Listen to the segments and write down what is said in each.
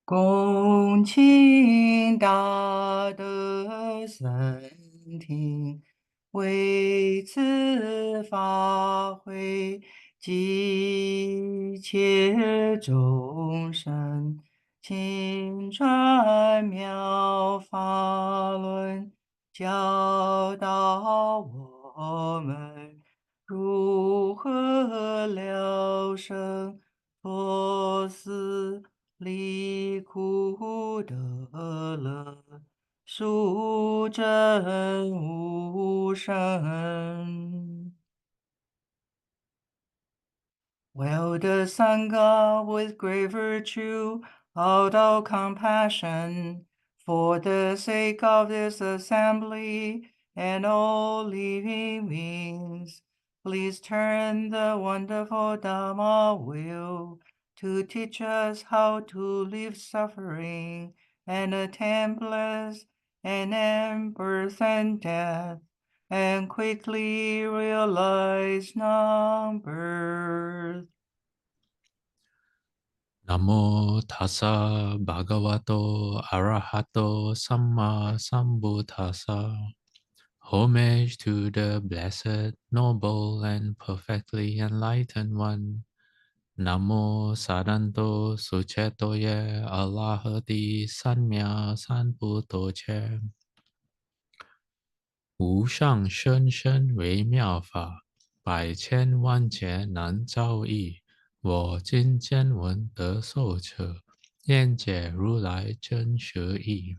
恭请大德圣听，为此法会，急切众生，请传妙法轮，教导我们如何了生脱死离苦得乐，殊真无生。Well, the Sangha with great virtue, out of compassion, for the sake of this assembly and all living beings, please turn the wonderful Dharma wheel to teach us how to leave suffering and attain bliss and end birth and death, and quickly realize non-birth. Namo tassa bhagavato arahato samma sambuddhassa. Homage to the blessed, noble, and perfectly enlightened one. Namo sadanto suchetoye alahati sanmya sanputoche. 无上甚深微妙法，百千万劫难遭遇。我今见闻得受持，愿解如来真实义。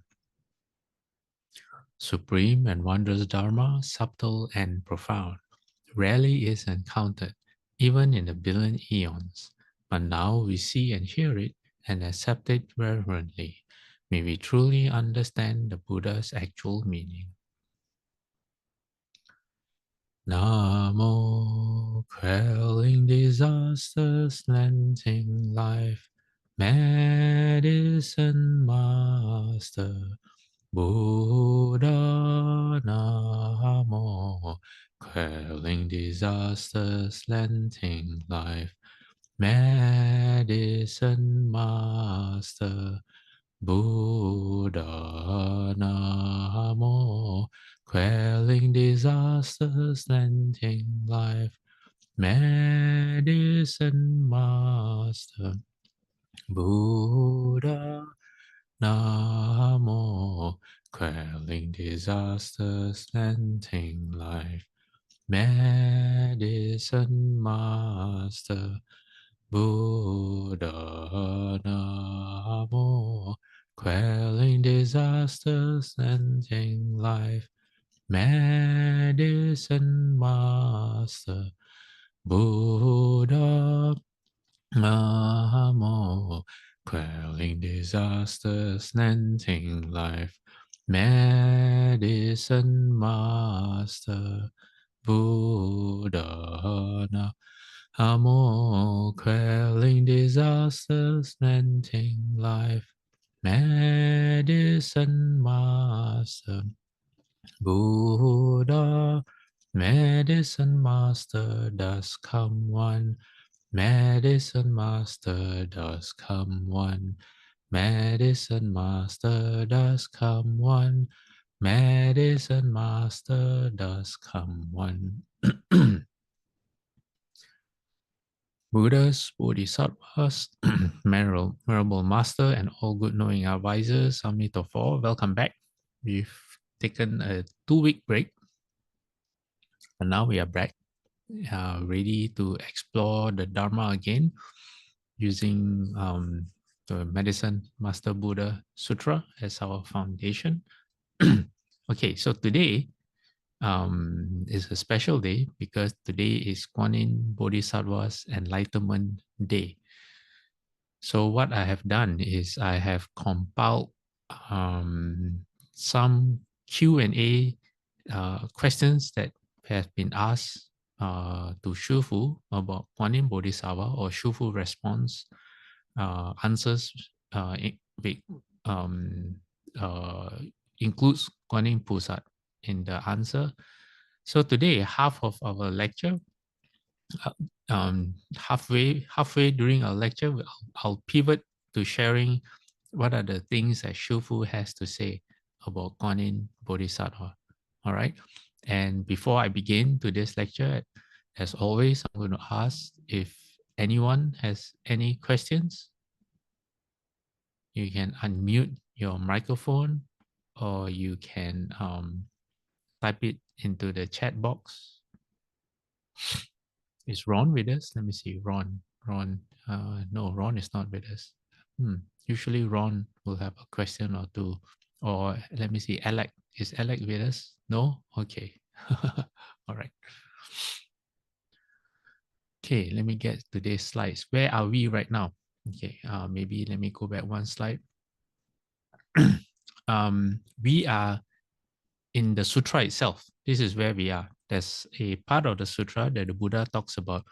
Supreme and wondrous Dharma, subtle and profound, rarely is encountered, even in a billion eons. But now we see and hear it and accept it reverently. May we truly understand the Buddha's actual meaning. Namo, quelling disasters, lengthening life, Medicine Master Buddha. Namo, quelling disasters, lengthening life, Medicine Master Buddha. Namo, quelling disasters, lengthening life, Medicine Master Buddha. Namo, quelling disasters, lengthening life, Medicine Master Buddha. Namo, quelling disasters, lengthening life, Medicine Master Buddha. Namo, quelling disasters, lengthening life, Medicine Master Buddha. Namo, quelling disasters, lengthening life, Medicine Master Buddha. Medicine Master does come one. Medicine Master does come one. Medicine Master does come one. Medicine Master does come one. Buddhas, Bodhisattvas, Venerable Master, and all good knowing advisors, Amitabha, welcome back. We've taken a 2-week break, and now we are back, ready to explore the Dharma again using the Medicine Master Buddha Sutra as our foundation. Okay, so today is a special day because today is Guan Yin Bodhisattva's Enlightenment Day. So what I have done is I have compiled some Q&A questions that have been asked to Shufu about Guan Yin Bodhisattva, or Shufu response answers includes Guan Yin Pusat in the answer. So today, half of our lecture, halfway during our lecture, I'll pivot to sharing what are the things that Shufu has to say about Guan Yin Bodhisattva. All right. And before I begin today's lecture, as always, I'm going to ask if anyone has any questions. You can unmute your microphone, or you can type it into the chat box. Is Ron with us? Let me see. Ron. No, Ron is not with us. Usually Ron will have a question or two. Or let me see. Alec. Is Alec with us? No? Okay. All right. Okay, let me get today's slides. Where are we right now? Okay, maybe let me go back one slide. We are in the sutra itself. This is where we are. There's a part of the sutra that the Buddha talks about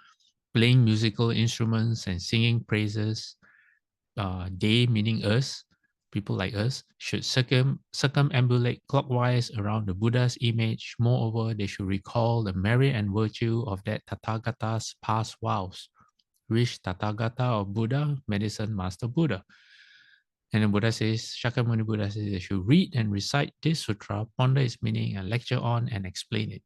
playing musical instruments and singing praises. They, meaning us, people like us, should circumambulate clockwise around the Buddha's image. Moreover, they should recall the merit and virtue of that Tathagata's past vows. Which Tathagata or Buddha? Medicine Master Buddha. And the Buddha says, Shakyamuni Buddha says, they should read and recite this sutra, ponder its meaning, and lecture on and explain it.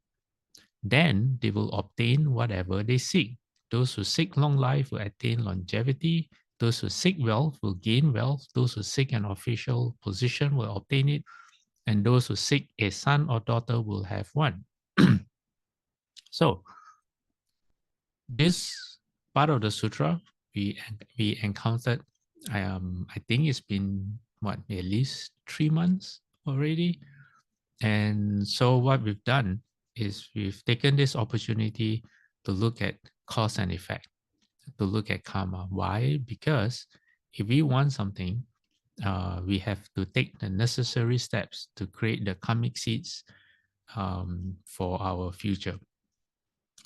Then they will obtain whatever they seek. Those who seek long life will attain longevity. Those who seek wealth will gain wealth. Those who seek an official position will obtain it. And those who seek a son or daughter will have one. So, this part of the sutra we encountered, I think it's been, what, at least 3 months already. And so what we've done is we've taken this opportunity to look at cause and effect, to look at karma. Why? Because if we want something, we have to take the necessary steps to create the karmic seeds for our future.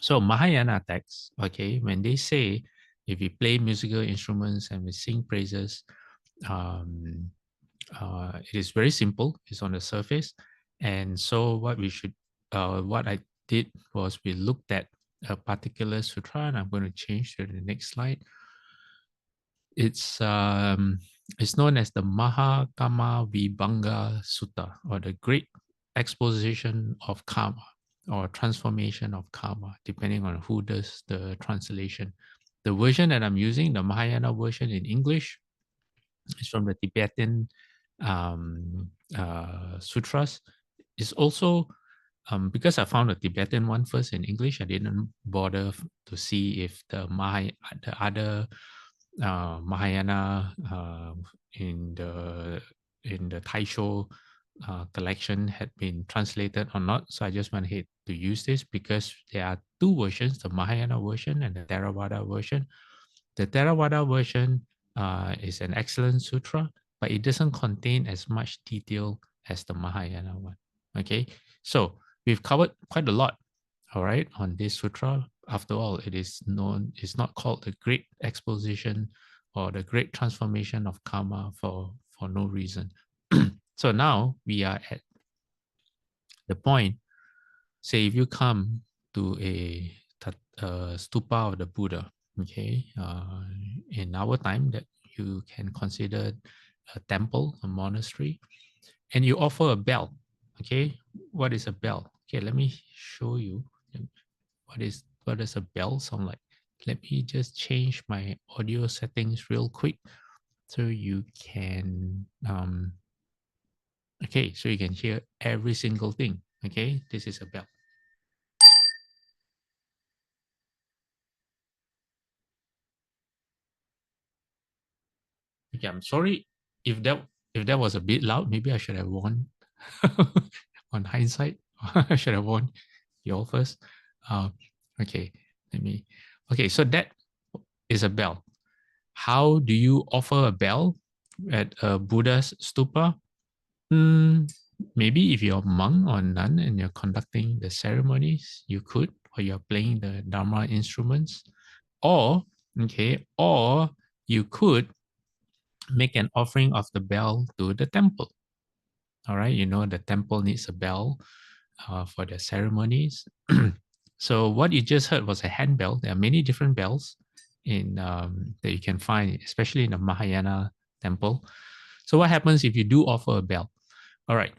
So Mahayana texts, okay, when they say if we play musical instruments and we sing praises, it is very simple. It's on the surface. And so what what I did was we looked at a particular sutra, and I'm going to change to the next slide. It's known as the Mahakama Vibhanga Sutta, or the Great Exposition of Karma, or Transformation of Karma, depending on who does the translation. The version that I'm using, the Mahayana version in English, is from the Tibetan sutras. It's also, because I found the Tibetan one first in English, I didn't bother to see if the other Mahayana in the Taisho collection had been translated or not. So I just went ahead to use this because there are two versions, the Mahayana version and the Theravada version. The Theravada version is an excellent sutra, but it doesn't contain as much detail as the Mahayana one. Okay, so we've covered quite a lot, all right, on this sutra. After all, it is known, it's not called the Great Exposition or the Great Transformation of Karma for no reason. So now we are at the point, say if you come to a stupa of the Buddha, okay, in our time that you can consider a temple, a monastery, and you offer a bell, okay? What is a bell? Okay, let me show you what does a bell sound like. Let me just change my audio settings real quick so you can okay, so you can hear every single thing. Okay, this is a bell. Okay, I'm sorry if that was a bit loud. Maybe I should have warned. On hindsight, I should have warned you all first. Okay, let me. Okay, so that is a bell. How do you offer a bell at a Buddha's stupa? Maybe if you're a monk or nun and you're conducting the ceremonies, you could, or you're playing the Dharma instruments, or you could make an offering of the bell to the temple. All right, you know the temple needs a bell for the ceremonies. So what you just heard was a handbell. There are many different bells in that you can find, especially in the Mahayana temple. So what happens if you do offer a bell? All right,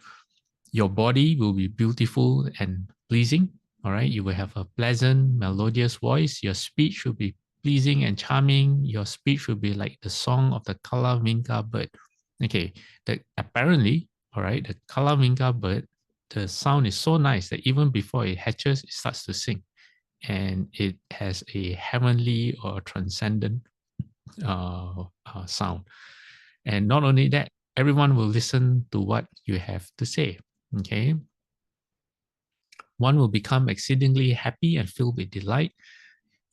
your body will be beautiful and pleasing. All right, you will have a pleasant, melodious voice. Your speech will be pleasing and charming. Your speech will be like the song of the Kalavinga bird. Okay, apparently, all right, the Kalavinga bird, the sound is so nice that even before it hatches, it starts to sing. And it has a heavenly or transcendent sound. And not only that, everyone will listen to what you have to say. Okay. One will become exceedingly happy and filled with delight.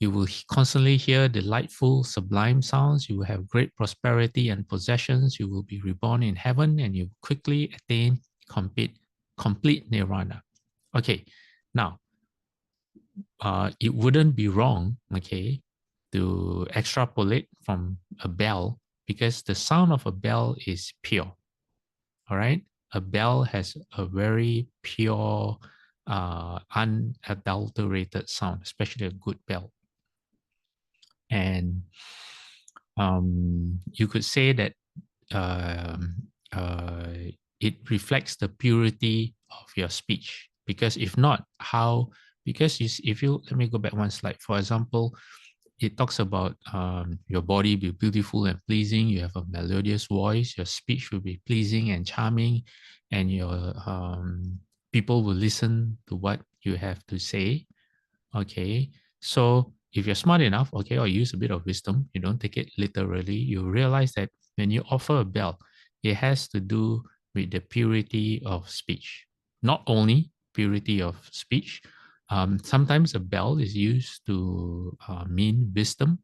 You will constantly hear delightful, sublime sounds. You will have great prosperity and possessions. You will be reborn in heaven and you quickly attain complete nirvana. Okay, now, it wouldn't be wrong, okay, to extrapolate from a bell because the sound of a bell is pure. All right, a bell has a very pure, unadulterated sound, especially a good bell. And you could say that um, uh, it reflects the purity of your speech. Because if not, how? Because if you let me go back one slide. For example, it talks about your body be beautiful and pleasing. You have a melodious voice. Your speech will be pleasing and charming, and your people will listen to what you have to say. Okay, so if you're smart enough, okay, or use a bit of wisdom, you don't take it literally, you realize that when you offer a bell, it has to do with the purity of speech. Not only purity of speech, sometimes a bell is used to mean wisdom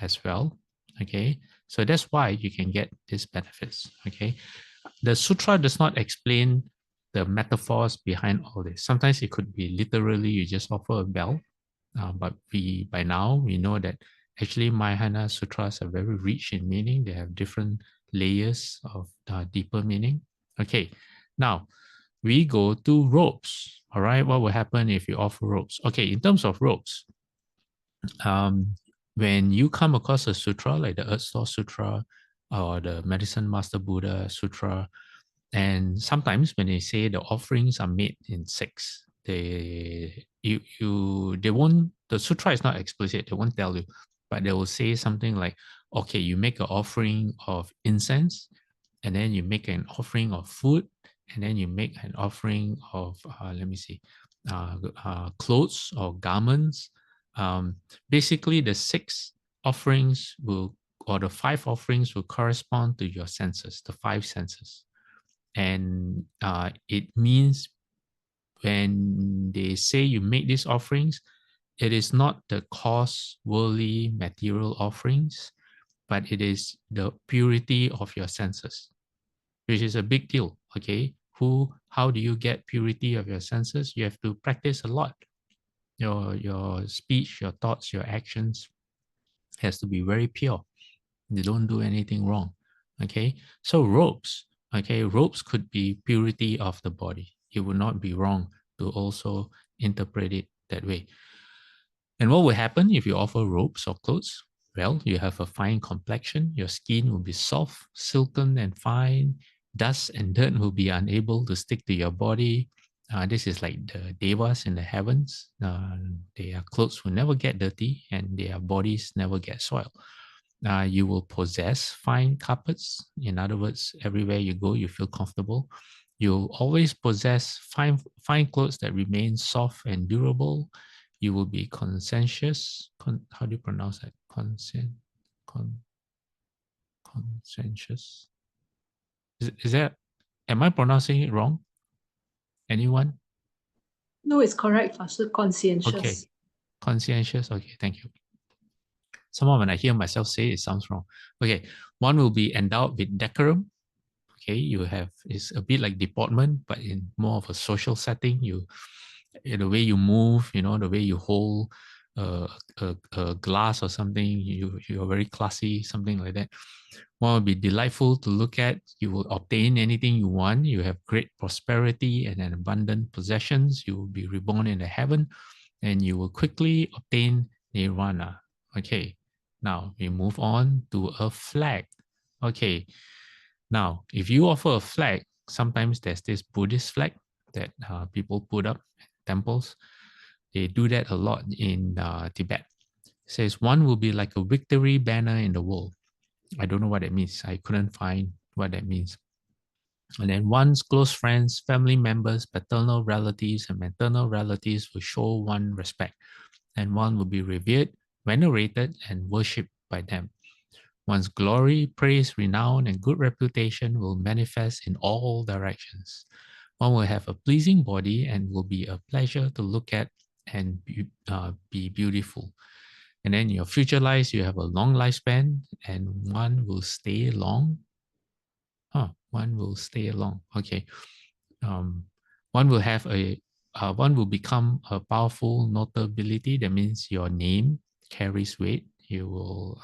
as well. Okay, so that's why you can get these benefits. Okay, the sutra does not explain the metaphors behind all this. Sometimes it could be literally you just offer a bell, but by now we know that actually Mahayana sutras are very rich in meaning. They have different layers of deeper meaning. Okay, now we go to robes. All right, what will happen if you offer robes? Okay, in terms of robes, when you come across a sutra like the Earth Store Sutra or the Medicine Master Buddha Sutra, and sometimes when they say the offerings are made in six, they won't, the sutra is not explicit, they won't tell you, but they will say something like, okay, you make an offering of incense, and then you make an offering of food, and then you make an offering of let me see, clothes or garments. Basically the six offerings will, or the five offerings will correspond to your senses, the five senses. And it means when they say you make these offerings, it is not the cost worldly material offerings, but it is the purity of your senses, which is a big deal. Okay, how do you get purity of your senses? You have to practice a lot. Your speech, your thoughts, your actions has to be very pure. They don't do anything wrong. Okay, so robes. Okay, robes could be purity of the body. It would not be wrong to also interpret it that way. And what will happen if you offer robes or clothes? Well, you have a fine complexion. Your skin will be soft, silken, and fine. Dust and dirt will be unable to stick to your body. This is like the devas in the heavens. Their clothes will never get dirty and their bodies never get soiled. You will possess fine carpets. In other words, everywhere you go, you feel comfortable. You'll always possess fine clothes that remain soft and durable. You will be conscientious. How do you pronounce that? Conscientious. Is that? Am I pronouncing it wrong? Anyone? No, it's correct, Pastor. Okay, Conscientious. conscientious. Okay, thank you. Somehow when I hear myself say it sounds wrong. Okay, one will be endowed with decorum. Okay, you have, it's a bit like deportment, but in more of a social setting. The way you move, the way you hold a glass or something, you're very classy, something like that. One will be delightful to look at. You will obtain anything you want. You have great prosperity and an abundant possessions. You will be reborn in the heaven, and you will quickly obtain nirvana. Okay, now we move on to a flag. Okay, Now, if you offer a flag, sometimes there's this Buddhist flag that people put up at temples. They do that a lot in Tibet. It says one will be like a victory banner in the world. I don't know what that means. I couldn't find what that means. And then one's close friends, family members, paternal relatives, and maternal relatives will show one respect, and one will be revered, venerated, and worshipped by them. One's glory, praise, renown, and good reputation will manifest in all directions. One will have a pleasing body and will be a pleasure to look at and be beautiful. And then in your future lives, you have a long lifespan and one will stay long. One will stay long. Okay. One will have one will become a powerful notability. That means your name carries weight. You will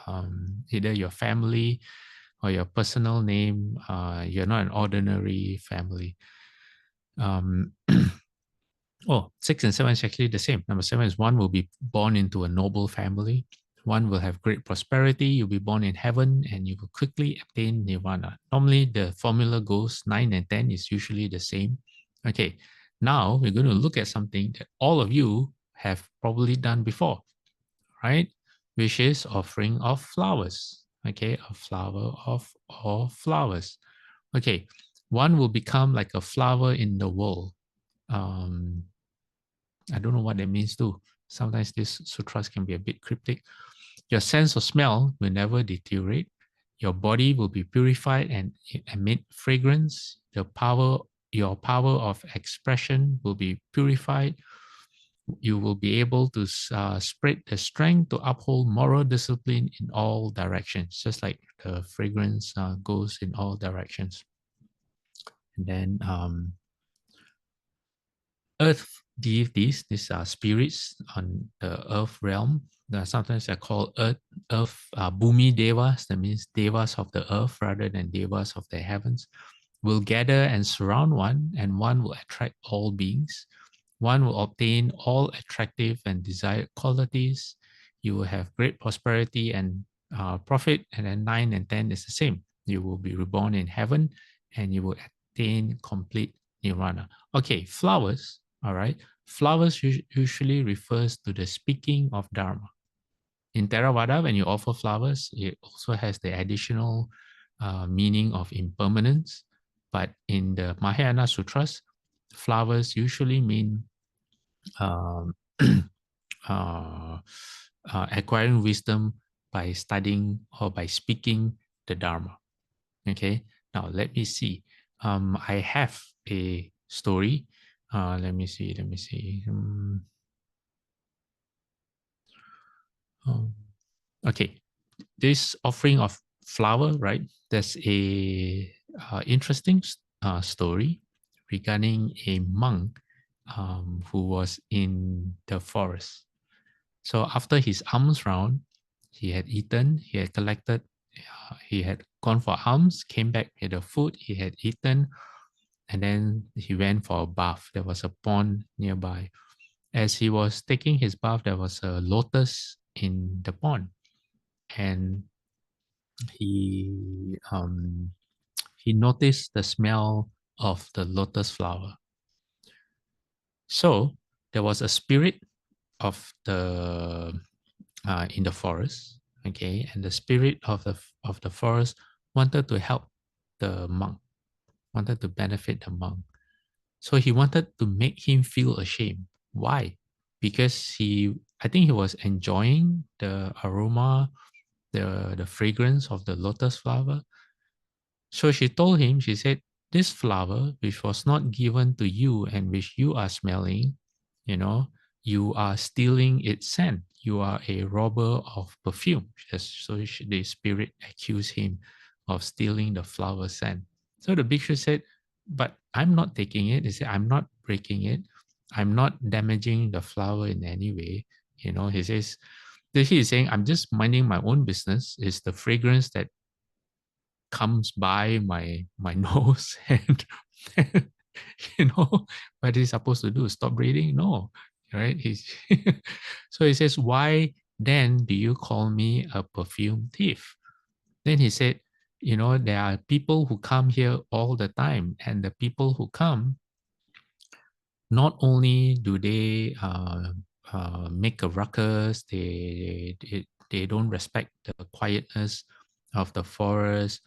either your family or your personal name. You're not an ordinary family. Oh, 6 and 7 is actually the same. Number 7 is one will be born into a noble family. One will have great prosperity. You'll be born in heaven and you will quickly attain nirvana. Normally, the formula goes 9 and 10 is usually the same. Okay, now we're going to look at something that all of you have probably done before, right? Which is offering of flowers. Okay, a flower of flowers. Okay, one will become like a flower in the world. I don't know what that means too. Sometimes these sutras can be a bit cryptic. Your sense of smell will never deteriorate. Your body will be purified and emit fragrance. Your power of expression will be purified. You will be able to spread the strength to uphold moral discipline in all directions, just like the fragrance goes in all directions. And then earth deities, these are spirits on the earth realm. Sometimes they're called earth Bhumi Devas, that means Devas of the earth rather than Devas of the heavens, will gather and surround one, and one will attract all beings. One will obtain all attractive and desired qualities. You will have great prosperity and profit, and then 9 and 10 is the same. You will be reborn in heaven, and you will attain complete nirvana. Okay, flowers. All right. Flowers usually refers to the speaking of Dharma. In Theravada, when you offer flowers, it also has the additional meaning of impermanence. But in the Mahayana Sutras, flowers usually mean acquiring wisdom by studying or by speaking the Dharma. Okay, now let me see. I have a story. Let me see. Okay, this offering of flower, right? There's a interesting story regarding a monk who was in the forest. So after his alms round, he had eaten, he had collected, he had gone for alms, came back with the food he had eaten, and then he went for a bath. There was a pond nearby. As he was taking his bath, there was a lotus in the pond, and he noticed the smell of the lotus flower. So there was a spirit of the in the forest, okay, and the spirit of the forest wanted to help the monk, wanted to benefit the monk. So he wanted to make him feel ashamed. Why? Because I think he was enjoying the aroma, the fragrance of the lotus flower. So she told him, she said, this flower, which was not given to you and which you are smelling, you are stealing its scent. You are a robber of perfume. So the spirit accused him of stealing the flower scent. So the bhikshu said, but I'm not taking it. He said, I'm not breaking it. I'm not damaging the flower in any way. He says, he is saying, I'm just minding my own business. It's the fragrance that comes by my nose and what he's supposed to do, stop breathing? No, right? So he says, why then do you call me a perfume thief? Then he said, there are people who come here all the time, and the people who come, not only do they make a ruckus, they don't respect the quietness of the forest,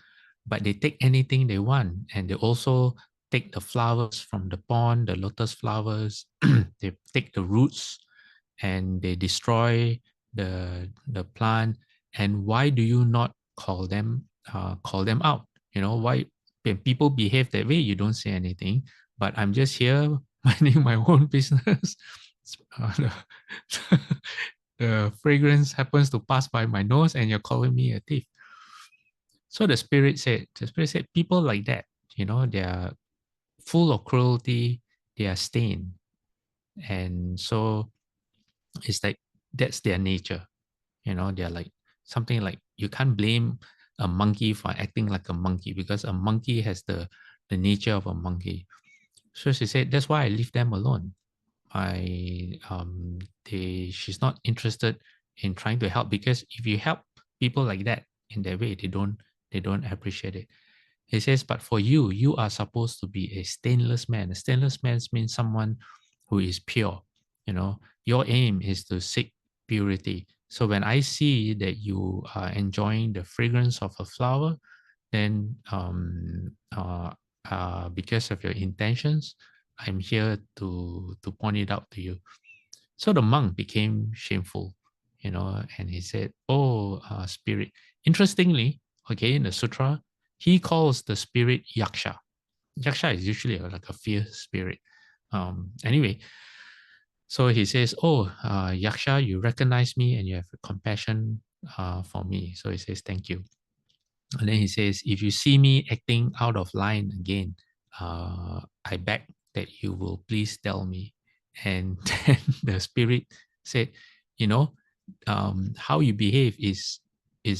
but they take anything they want, and they also take the flowers from the pond, the lotus flowers. They take the roots and they destroy the plant. And why do you not call them out? Why, when people behave that way, you don't say anything, but I'm just here minding my own business. the, the fragrance happens to pass by my nose and you're calling me a thief. So the spirit said, people like that, they are full of cruelty, they are stained. And so it's like, that's their nature. They're like, something like, you can't blame a monkey for acting like a monkey, because a monkey has the nature of a monkey. So she said, that's why I leave them alone. She's not interested in trying to help, because if you help people like that in that way, they don't appreciate it. He says, but for you, you are supposed to be a stainless man. A stainless man means someone who is pure. Your aim is to seek purity. So when I see that you are enjoying the fragrance of a flower, then because of your intentions, I'm here to point it out to you. So the monk became shameful, and he said, oh, spirit. Interestingly, okay, in the sutra, he calls the spirit yaksha. Yaksha is usually like a fierce spirit. Anyway, so he says, oh, yaksha, you recognize me and you have compassion for me. So he says, thank you. And then he says, if you see me acting out of line again, I beg that you will please tell me. And then the spirit said, how you behave is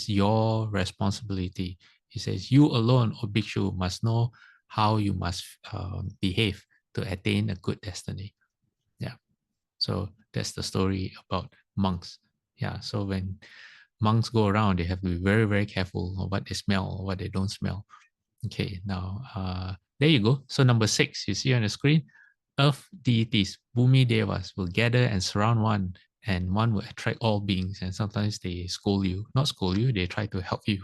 your responsibility. He says, you alone, O Bhikshu, must know how you must behave to attain a good destiny. Yeah. So that's the story about monks. Yeah. So when monks go around, they have to be very, very careful of what they smell or what they don't smell. Okay, now there you go. So number 6, you see on the screen, earth deities, Bhumi Devas, will gather and surround one, and one will attract all beings. And sometimes they scold you, not scold you, they try to help you.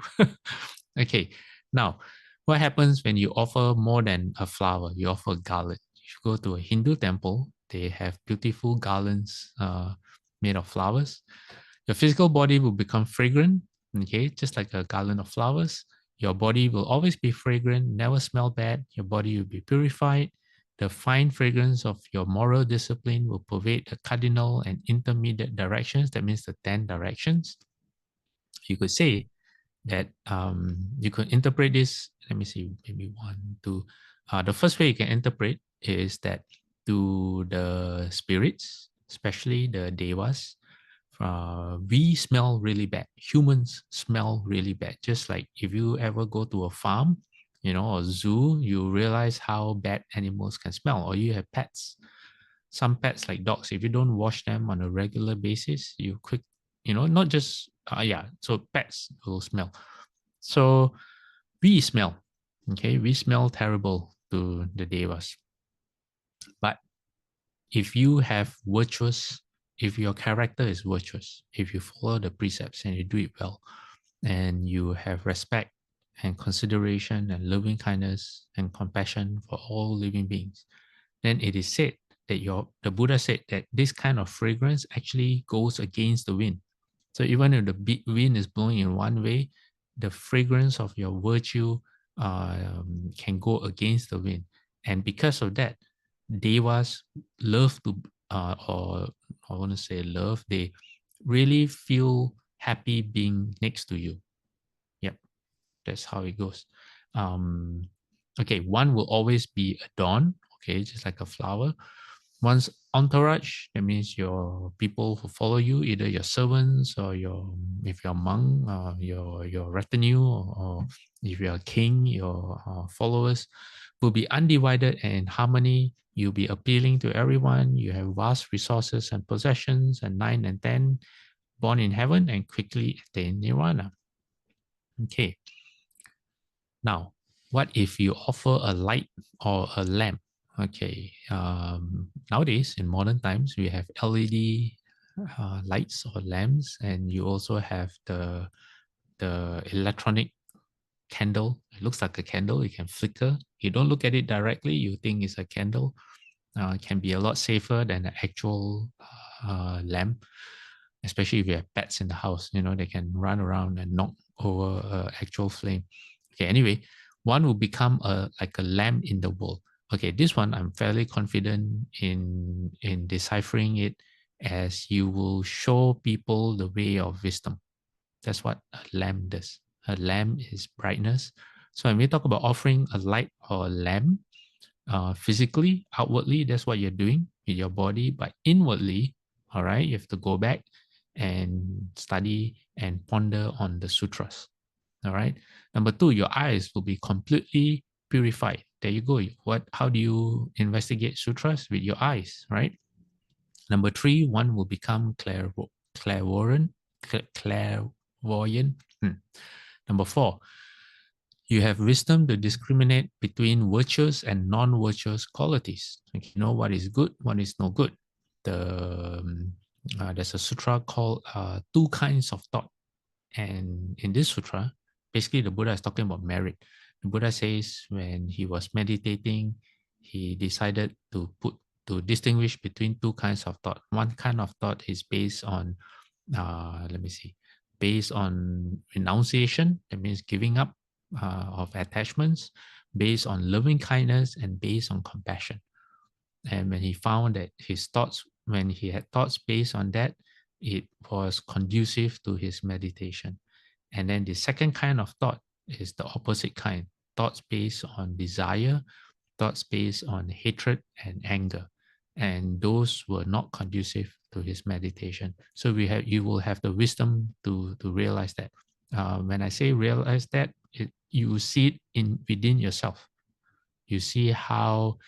Okay, now what happens when you offer more than a flower? You offer a garland. If you go to a Hindu temple, they have beautiful garlands made of flowers. Your physical body will become fragrant, okay, just like a garland of flowers. Your body will always be fragrant, never smell bad. Your body will be purified. The fine fragrance of your moral discipline will pervade the cardinal and intermediate directions. That means the 10 directions. You could say that you could interpret this. Let me see, maybe 1, 2. The first way you can interpret is that to the spirits, especially the devas, we smell really bad. Humans smell really bad. Just like if you ever go to a farm, or zoo, you realize how bad animals can smell. Or you have pets. Some pets like dogs, if you don't wash them on a regular basis, you quick, not just, so pets will smell. So we smell, okay? We smell terrible to the devas. But if you have virtuous, if your character is virtuous, if you follow the precepts and you do it well, and you have respect and consideration and loving kindness and compassion for all living beings, then it is said that the Buddha said that this kind of fragrance actually goes against the wind. So even if the wind is blowing in one way, the fragrance of your virtue can go against the wind. And because of that, devas love to, or I want to say love, they really feel happy being next to you. Yep, that's how it goes. Okay, one will always be adorned, okay, just like a flower. One's entourage, that means your people who follow you, either your servants or if you're a monk, your retinue, or if you're a king, your followers will be undivided and in harmony. You'll be appealing to everyone. You have vast resources and possessions, and 9 and 10 born in heaven and quickly attain nirvana. Okay. Now, what if you offer a light or a lamp? Okay, nowadays in modern times, we have LED lights or lamps, and you also have the electronic candle. It looks like a candle. It can flicker. You don't look at it directly. You think it's a candle. It can be a lot safer than an actual lamp, especially if you have pets in the house. You know, they can run around and knock over actual flame. Okay, anyway, one will become like a lamp in the world. Okay, this one I'm fairly confident in deciphering it, as you will show people the way of wisdom. That's what a lamp does. A lamp is brightness. So when we talk about offering a light or a lamp, physically, outwardly, that's what you're doing with your body, but inwardly, all right, you have to go back and study and ponder on the sutras. All right. Number two, your eyes will be completely purified. There you go. How do you investigate sutras? With your eyes, right? Number three, one will become clairvoyant. Clairvoyant. Number four, you have wisdom to discriminate between virtuous and non-virtuous qualities. You know what is good, what is no good. There's a sutra called Two Kinds of Thought. And in this sutra, basically the Buddha is talking about merit. The Buddha says when he was meditating, he decided to distinguish between two kinds of thought. One kind of thought is based on, based on renunciation, that means giving up of attachments, based on loving kindness, and based on compassion. And when he found that his thoughts, when he had thoughts based on that, it was conducive to his meditation. And then the second kind of thought is the opposite kind, thoughts based on desire, thoughts based on hatred and anger. And those were not conducive to his meditation. So you will have the wisdom to realize that. When I say realize that, you see it within yourself. You see how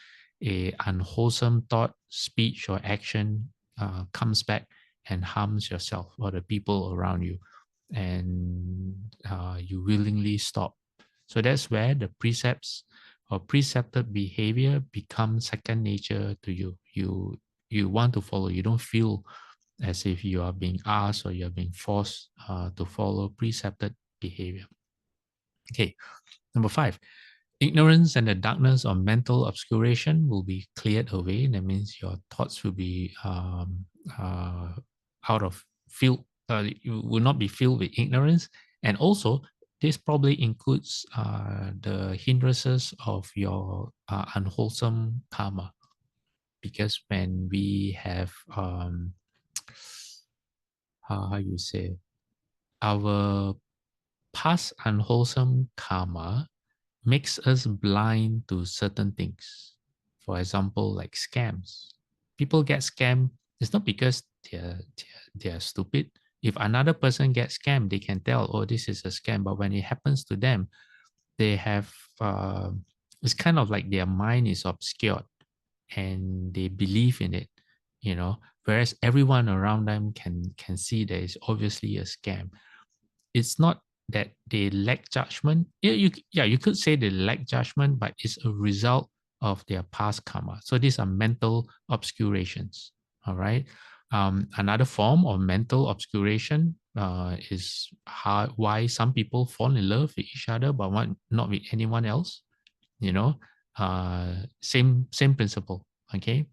a unwholesome thought, speech, or action comes back and harms yourself or the people around you, and you willingly stop. So that's where the precepts or precepted behavior becomes second nature to you. You want to follow. You don't feel as if you are being asked or you're being forced to follow precepted behavior. Okay, number five. Ignorance and the darkness or mental obscuration will be cleared away. That means your thoughts will be out of field. You will not be filled with ignorance, and also this probably includes the hindrances of your unwholesome karma, because when we have how you say, our past unwholesome karma makes us blind to certain things. For example, like scams. People get scammed. It's not because they're stupid. If another person gets scammed, they can tell, oh, this is a scam. But when it happens to them, they have, it's kind of like their mind is obscured and they believe in it, you know, whereas everyone around them can see that it's obviously a scam. It's not that they lack judgment. You could say they lack judgment, but it's a result of their past karma. So these are mental obscurations. All right. Another form of mental obscuration is why some people fall in love with each other, but not with anyone else. You know, same principle. Okay.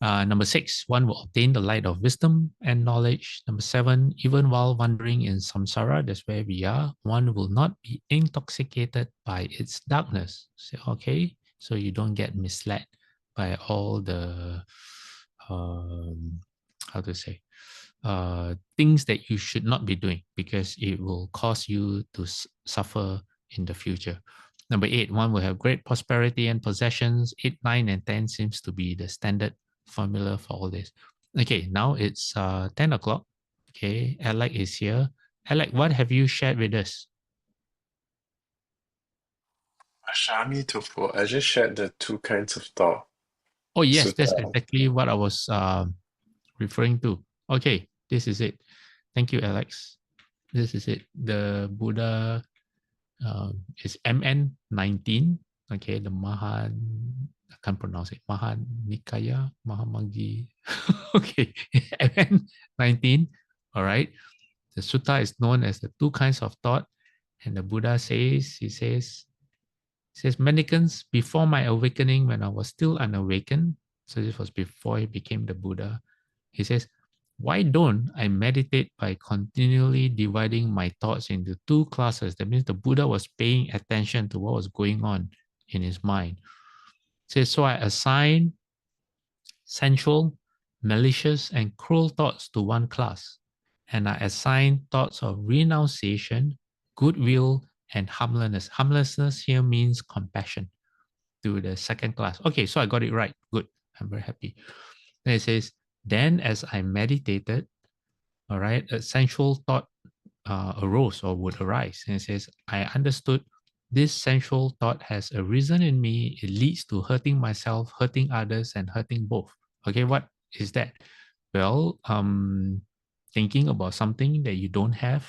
Number six, one will obtain the light of wisdom and knowledge. Number seven, even while wandering in samsara, that's where we are, one will not be intoxicated by its darkness. So, okay, so you don't get misled by all the, how to say, things that you should not be doing, because it will cause you to suffer in the future. Number eight, one will have great prosperity and possessions. 8, 9, and 10 seems to be the standard formula for all this. Okay, now it's 10 o'clock. Okay, Alec is here. Alec, what have you shared with us? Ashami Tofu. I just shared the two kinds of thought. Oh, yes, Sutta. that's exactly what I was referring to. Okay, this is it. Thank you, Alex. This is it. The Buddha is MN19. Okay, the I can't pronounce it. Mahanikaya, Mahamagi. Okay, MN19. All right. The sutta is known as the two kinds of thought. And the Buddha says, he says, mendicants, before my awakening, when I was still unawakened, so this was before he became the Buddha, he says, why don't I meditate by continually dividing my thoughts into two classes? That means the Buddha was paying attention to what was going on in his mind. He says, so I assign sensual, malicious, and cruel thoughts to one class, and I assign thoughts of renunciation, goodwill, and harmlessness. Harmlessness here means compassion to the second class. Okay, so I got it right. Good. I'm very happy. Then it says, then as I meditated, all right, a sensual thought arose or would arise. And it says, I understood this sensual thought has arisen in me. It leads to hurting myself, hurting others, and hurting both. Okay, what is that? Well, thinking about something that you don't have,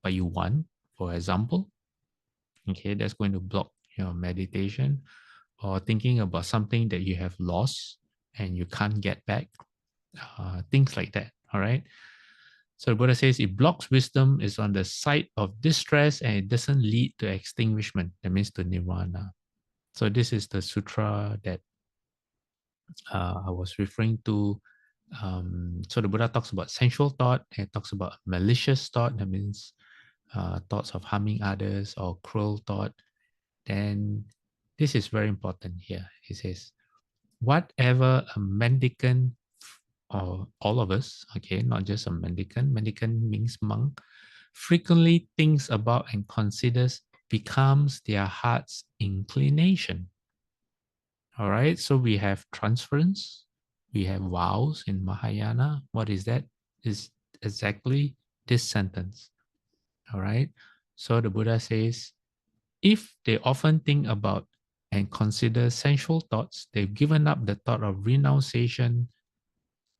but you want, for example, okay, that's going to block your meditation. Or thinking about something that you have lost and you can't get back, things like that, all right? So the Buddha says it blocks wisdom, is on the side of distress, and it doesn't lead to extinguishment. That means to nirvana. So this is the sutra that I was referring to. So the Buddha talks about sensual thought, and it talks about malicious thought. That means thoughts of harming others or cruel thought. Then this is very important here. He says, whatever a mendicant, or all of us, okay, not just a mendicant, mendicant means monk, frequently thinks about and considers becomes their heart's inclination. All right, so we have transference, we have vows in Mahayana. What is that? Is exactly this sentence. All right, so the Buddha says, if they often think about and consider sensual thoughts, they've given up the thought of renunciation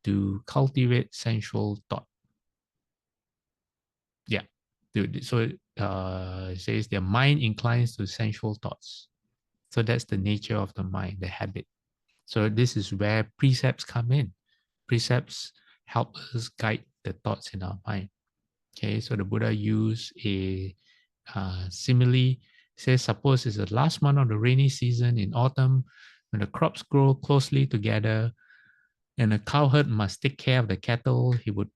to cultivate sensual thought. Yeah. So it says their mind inclines to sensual thoughts. So that's the nature of the mind, the habit. So this is where precepts come in. Precepts help us guide the thoughts in our mind. Okay, so the Buddha used a simile. Says, suppose it's the last month of the rainy season in autumn, when the crops grow closely together, and a cowherd must take care of the cattle. He would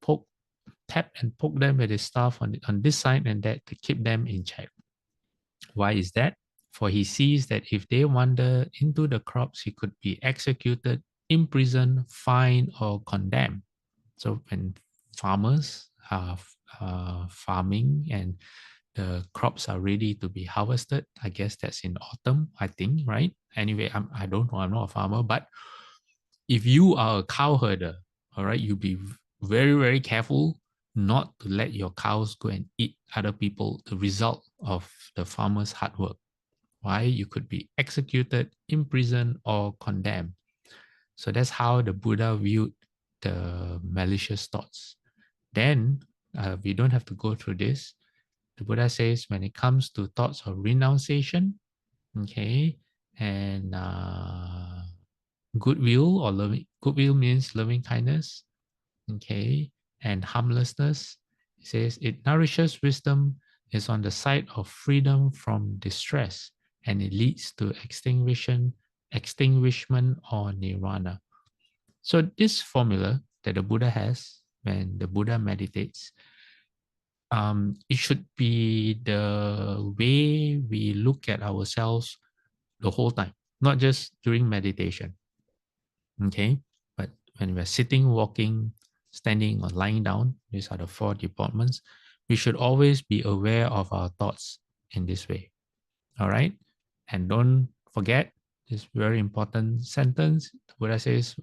tap and poke them with his staff on this side and that to keep them in check. Why is that? For he sees that if they wander into the crops, he could be executed, imprisoned, fined, or condemned. So when farmers are farming and the crops are ready to be harvested, I guess that's in autumn, I think, right? Anyway, I don't know, I'm not a farmer, but if you are a cow herder, all right, you be very, very careful not to let your cows go and eat other people, the result of the farmer's hard work. Why? You could be executed, imprisoned, or condemned. So that's how the Buddha viewed the malicious thoughts. Then we don't have to go through this. The Buddha says when it comes to thoughts of renunciation, okay, and goodwill or loving, goodwill means loving kindness, okay, and harmlessness. It says it nourishes wisdom, is on the side of freedom from distress, and it leads to extinguishment or nirvana. So this formula that the Buddha has when the Buddha meditates, it should be the way we look at ourselves the whole time, not just during meditation. Okay, but when we're sitting, walking, standing, or lying down, these are the four deportments, we should always be aware of our thoughts in this way. All right, and don't forget this very important sentence. The Buddha says,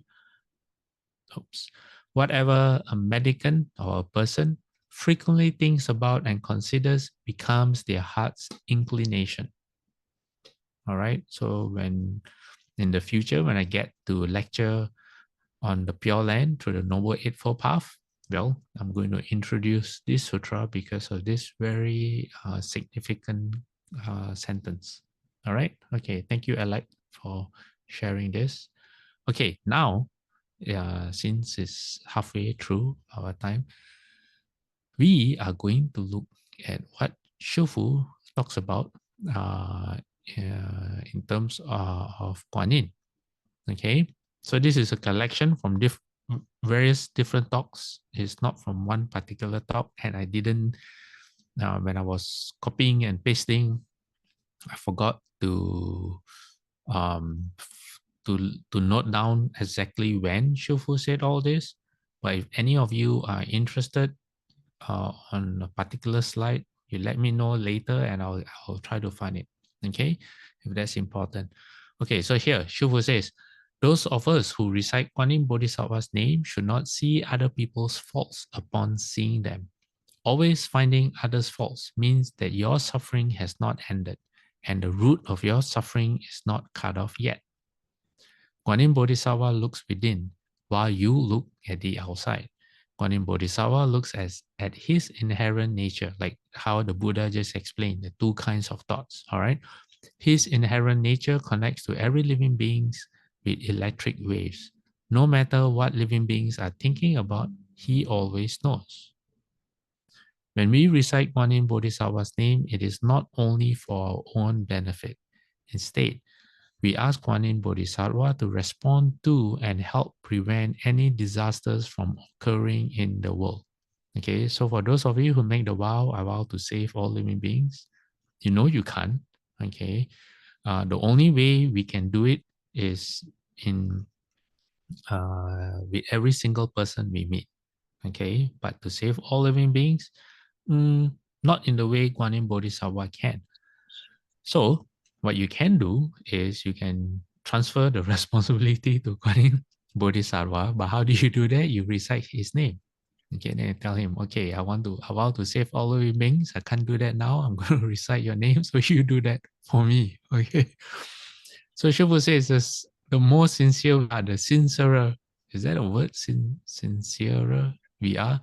whatever a mendicant or a person frequently thinks about and considers becomes their heart's inclination. All right, so when in the future, when I get to lecture on the Pure Land through the Noble Eightfold Path, Well, I'm going to introduce this sutra because of this very significant sentence. All right. Okay. Thank you, Alec, for sharing this. Okay. Now, since it's halfway through our time, we are going to look at what Shifu talks about in terms of Guan Yin. Okay. So this is a collection from various different talks. It's not from one particular talk, and I didn't when I was copying and pasting, I forgot um, to note down exactly when Shufu said all this. But if any of you are interested on a particular slide, you let me know later, and I'll try to find it. Okay, if that's important. Okay, so here Shufu says, those of us who recite Guan Yin Bodhisattva's name should not see other people's faults upon seeing them. Always finding others' faults means that your suffering has not ended, and the root of your suffering is not cut off yet. Guan Yin Bodhisattva looks within, while you look at the outside. Guan Yin Bodhisattva looks at his inherent nature, like how the Buddha just explained, the two kinds of thoughts, all right? His inherent nature connects to every living being with electric waves. No matter what living beings are thinking about, he always knows. When we recite Guan Yin Bodhisattva's name, it is not only for our own benefit. Instead, we ask Guan Yin Bodhisattva to respond to and help prevent any disasters from occurring in the world. Okay, so for those of you who make the vow, I vow to save all living beings, you know you can't. Okay, the only way we can do it is in with every single person we meet. Okay, but to save all living beings, not in the way Guan Yin Bodhisattva can. So what you can do is you can transfer the responsibility to Guan Yin Bodhisattva. But how do you do that? You recite his name. Okay, then you tell him, okay, I want to save all living beings. I can't do that now. I'm going to recite your name, so you do that for me. Okay. So Shifu says this, the more sincere we are, the sincerer, is that a word? Sincerer we are,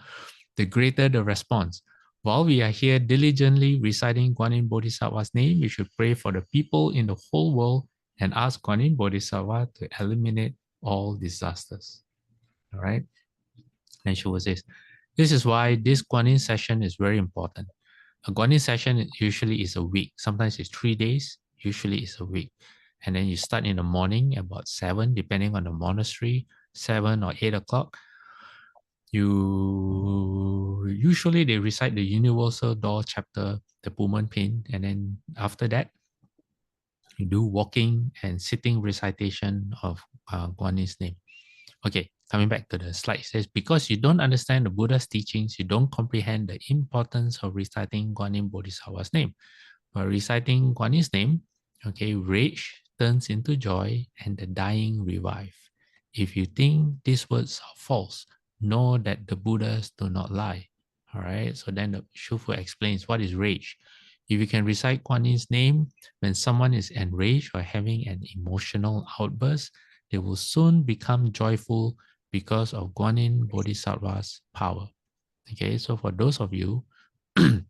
the greater the response. While we are here diligently reciting Guan Yin Bodhisattva's name, we should pray for the people in the whole world and ask Guan Yin Bodhisattva to eliminate all disasters. All right. And Shifu says, this is why this Guan Yin session is very important. A Guan Yin session usually is a week. Sometimes it's 3 days. Usually it's a week. And then you start in the morning about 7, depending on the monastery, 7 or 8 o'clock. Usually they recite the Universal Door chapter, the Pumen Pin, and then after that, you do walking and sitting recitation of Guan Yin's name. Okay, coming back to the slide, it says, because you don't understand the Buddha's teachings, you don't comprehend the importance of reciting Guan Yin Bodhisattva's name. By reciting Guan Yin's name, okay, rage turns into joy and the dying revive. If you think these words are false, know that the Buddhas do not lie. All right, so then the Shufu explains what is rage. If you can recite Guan Yin's name when someone is enraged or having an emotional outburst, they will soon become joyful because of Guan Yin Bodhisattva's power. Okay, so for those of you who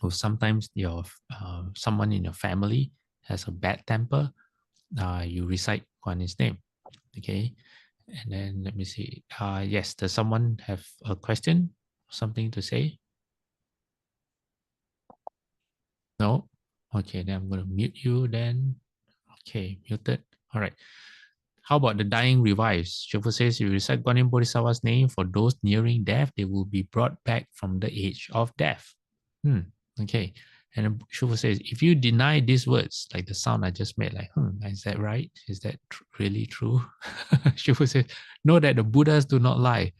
sometimes someone in your family has a bad temper, you recite Guan Yin's name. Okay, and then let me see. Yes, does someone have a question, something to say? No? Okay, then I'm going to mute you then. Okay, muted. All right. How about the dying revives? Shifu says, you recite Guan Yin Bodhisattva's name for those nearing death, they will be brought back from the age of death. Okay. And Shifu says, if you deny these words, like the sound I just made, like, is that right? Is that really true? Shifu says, know that the Buddhas do not lie.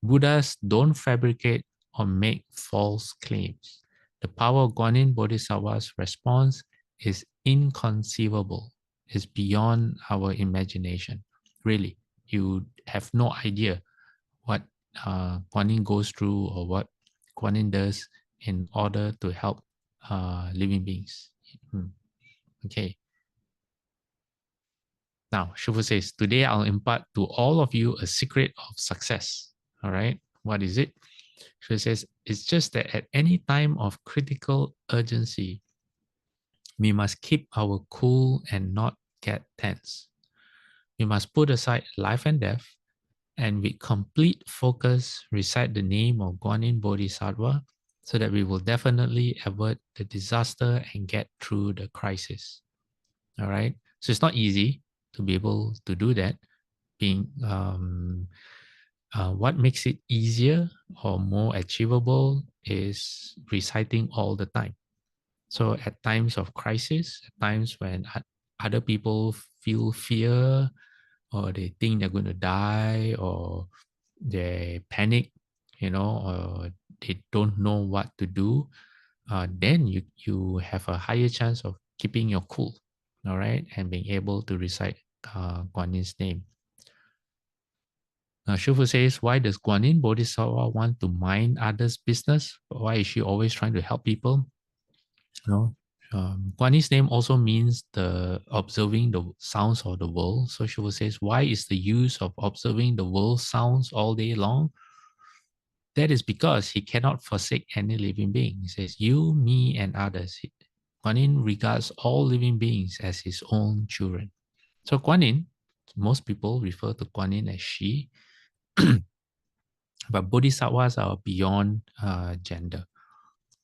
Buddhas don't fabricate or make false claims. The power of Guan Yin Bodhisattva's response is inconceivable. It's beyond our imagination. Really, you have no idea what Guan Yin goes through or what Guan Yin does in order to help living beings. Okay. Now, Shifu says, today I'll impart to all of you a secret of success. All right. What is it? She says, it's just that at any time of critical urgency, we must keep our cool and not get tense. We must put aside life and death, and with complete focus recite the name of Guan Yin Bodhisattva, so that we will definitely avert the disaster and get through the crisis. All right. So it's not easy to be able to do that. What makes it easier or more achievable is reciting all the time. So at times of crisis, at times when other people feel fear, or they think they're going to die, or they panic, or they don't know what to do, then you have a higher chance of keeping your cool, all right, and being able to recite Guan Yin's name. Now, Shufu says, why does Guan Yin Bodhisattva want to mind others' business? Why is she always trying to help people? Guan Yin's name also means the observing the sounds of the world. So Shufu says, why is the use of observing the world sounds all day long? That is because he cannot forsake any living being. He says, you, me, and others. Guan Yin regards all living beings as his own children. So Guan Yin, most people refer to Guan Yin as she, but bodhisattvas are beyond gender.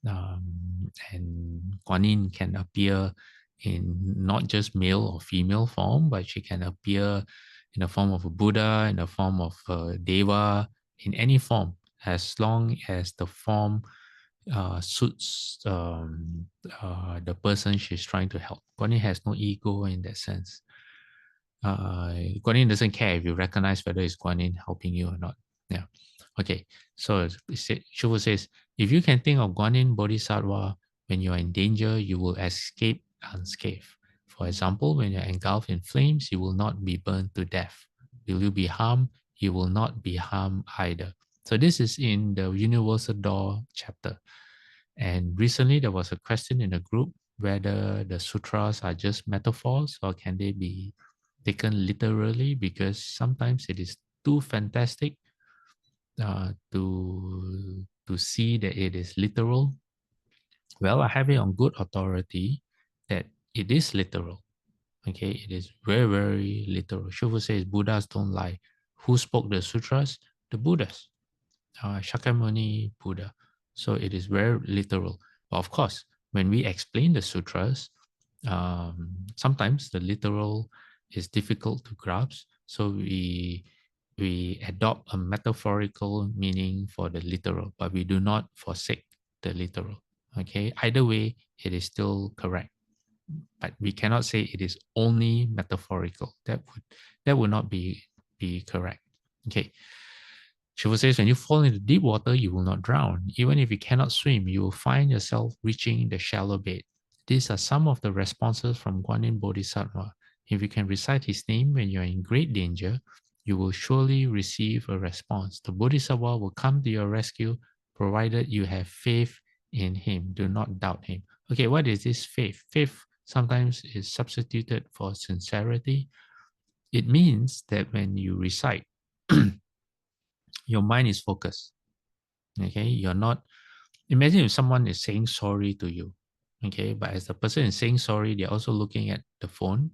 And Guan Yin can appear in not just male or female form, but she can appear in the form of a Buddha, in the form of a Deva, in any form, as long as the form suits the person she's trying to help. Guan Yin has no ego in that sense. Guan Yin doesn't care if you recognize whether it's Guan Yin helping you or not. Yeah. Okay. So Shufu says, if you can think of Guan Yin Bodhisattva, when you are in danger, you will escape unscathed. For example, when you're engulfed in flames, you will not be burned to death. Will you be harmed? You will not be harmed either. So this is in the Universal Door chapter. And recently there was a question in the group whether the sutras are just metaphors or can they be taken literally, because sometimes it is too fantastic to see that it is literal. Well, I have it on good authority that it is literal. Okay, it is very, very literal. Shufu says Buddhas don't lie. Who spoke the sutras? The Buddhas. Shakyamuni Buddha. So it is very literal. But of course, when we explain the sutras, sometimes the literal is difficult to grasp. So we adopt a metaphorical meaning for the literal, but we do not forsake the literal. Okay, either way, it is still correct. But we cannot say it is only metaphorical. That would not be correct. Okay. Shiva says, when you fall into deep water, you will not drown. Even if you cannot swim, you will find yourself reaching the shallow bed. These are some of the responses from Guan Yin Bodhisattva. If you can recite his name when you are in great danger, you will surely receive a response. The Bodhisattva will come to your rescue, provided you have faith in him. Do not doubt him. Okay, what is this faith? Faith sometimes is substituted for sincerity. It means that when you recite, your mind is focused. Okay, you're not, imagine if someone is saying sorry to you. Okay, but as the person is saying sorry, they're also looking at the phone.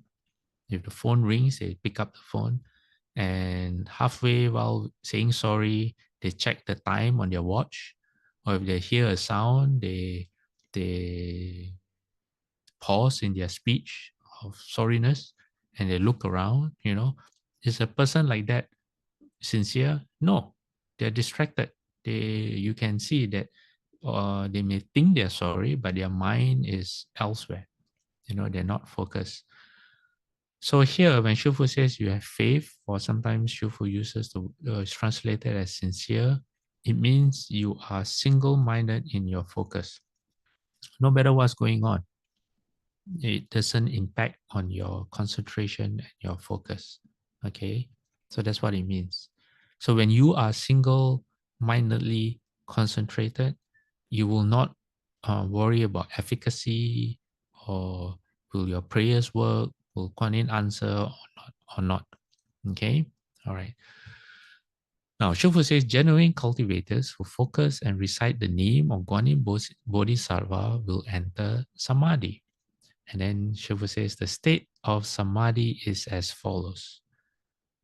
If the phone rings, they pick up the phone, and halfway while saying sorry, they check the time on their watch, or if they hear a sound, they pause in their speech of sorriness and they look around. Is a person like that sincere? No, they're distracted. You can see that they may think they're sorry, but their mind is elsewhere. They're not focused. So here, when Shufu says you have faith, or sometimes Shufu uses it's translated as sincere, it means you are single-minded in your focus. No matter what's going on, it doesn't impact on your concentration and your focus. Okay, so that's what it means. So when you are single-mindedly concentrated, you will not worry about efficacy, or will your prayers work, will Guan Yin answer or not. Okay, all right. Now, Shifu says genuine cultivators who focus and recite the name of Guan Yin Bodhisattva will enter Samadhi. And then Shifu says the state of Samadhi is as follows.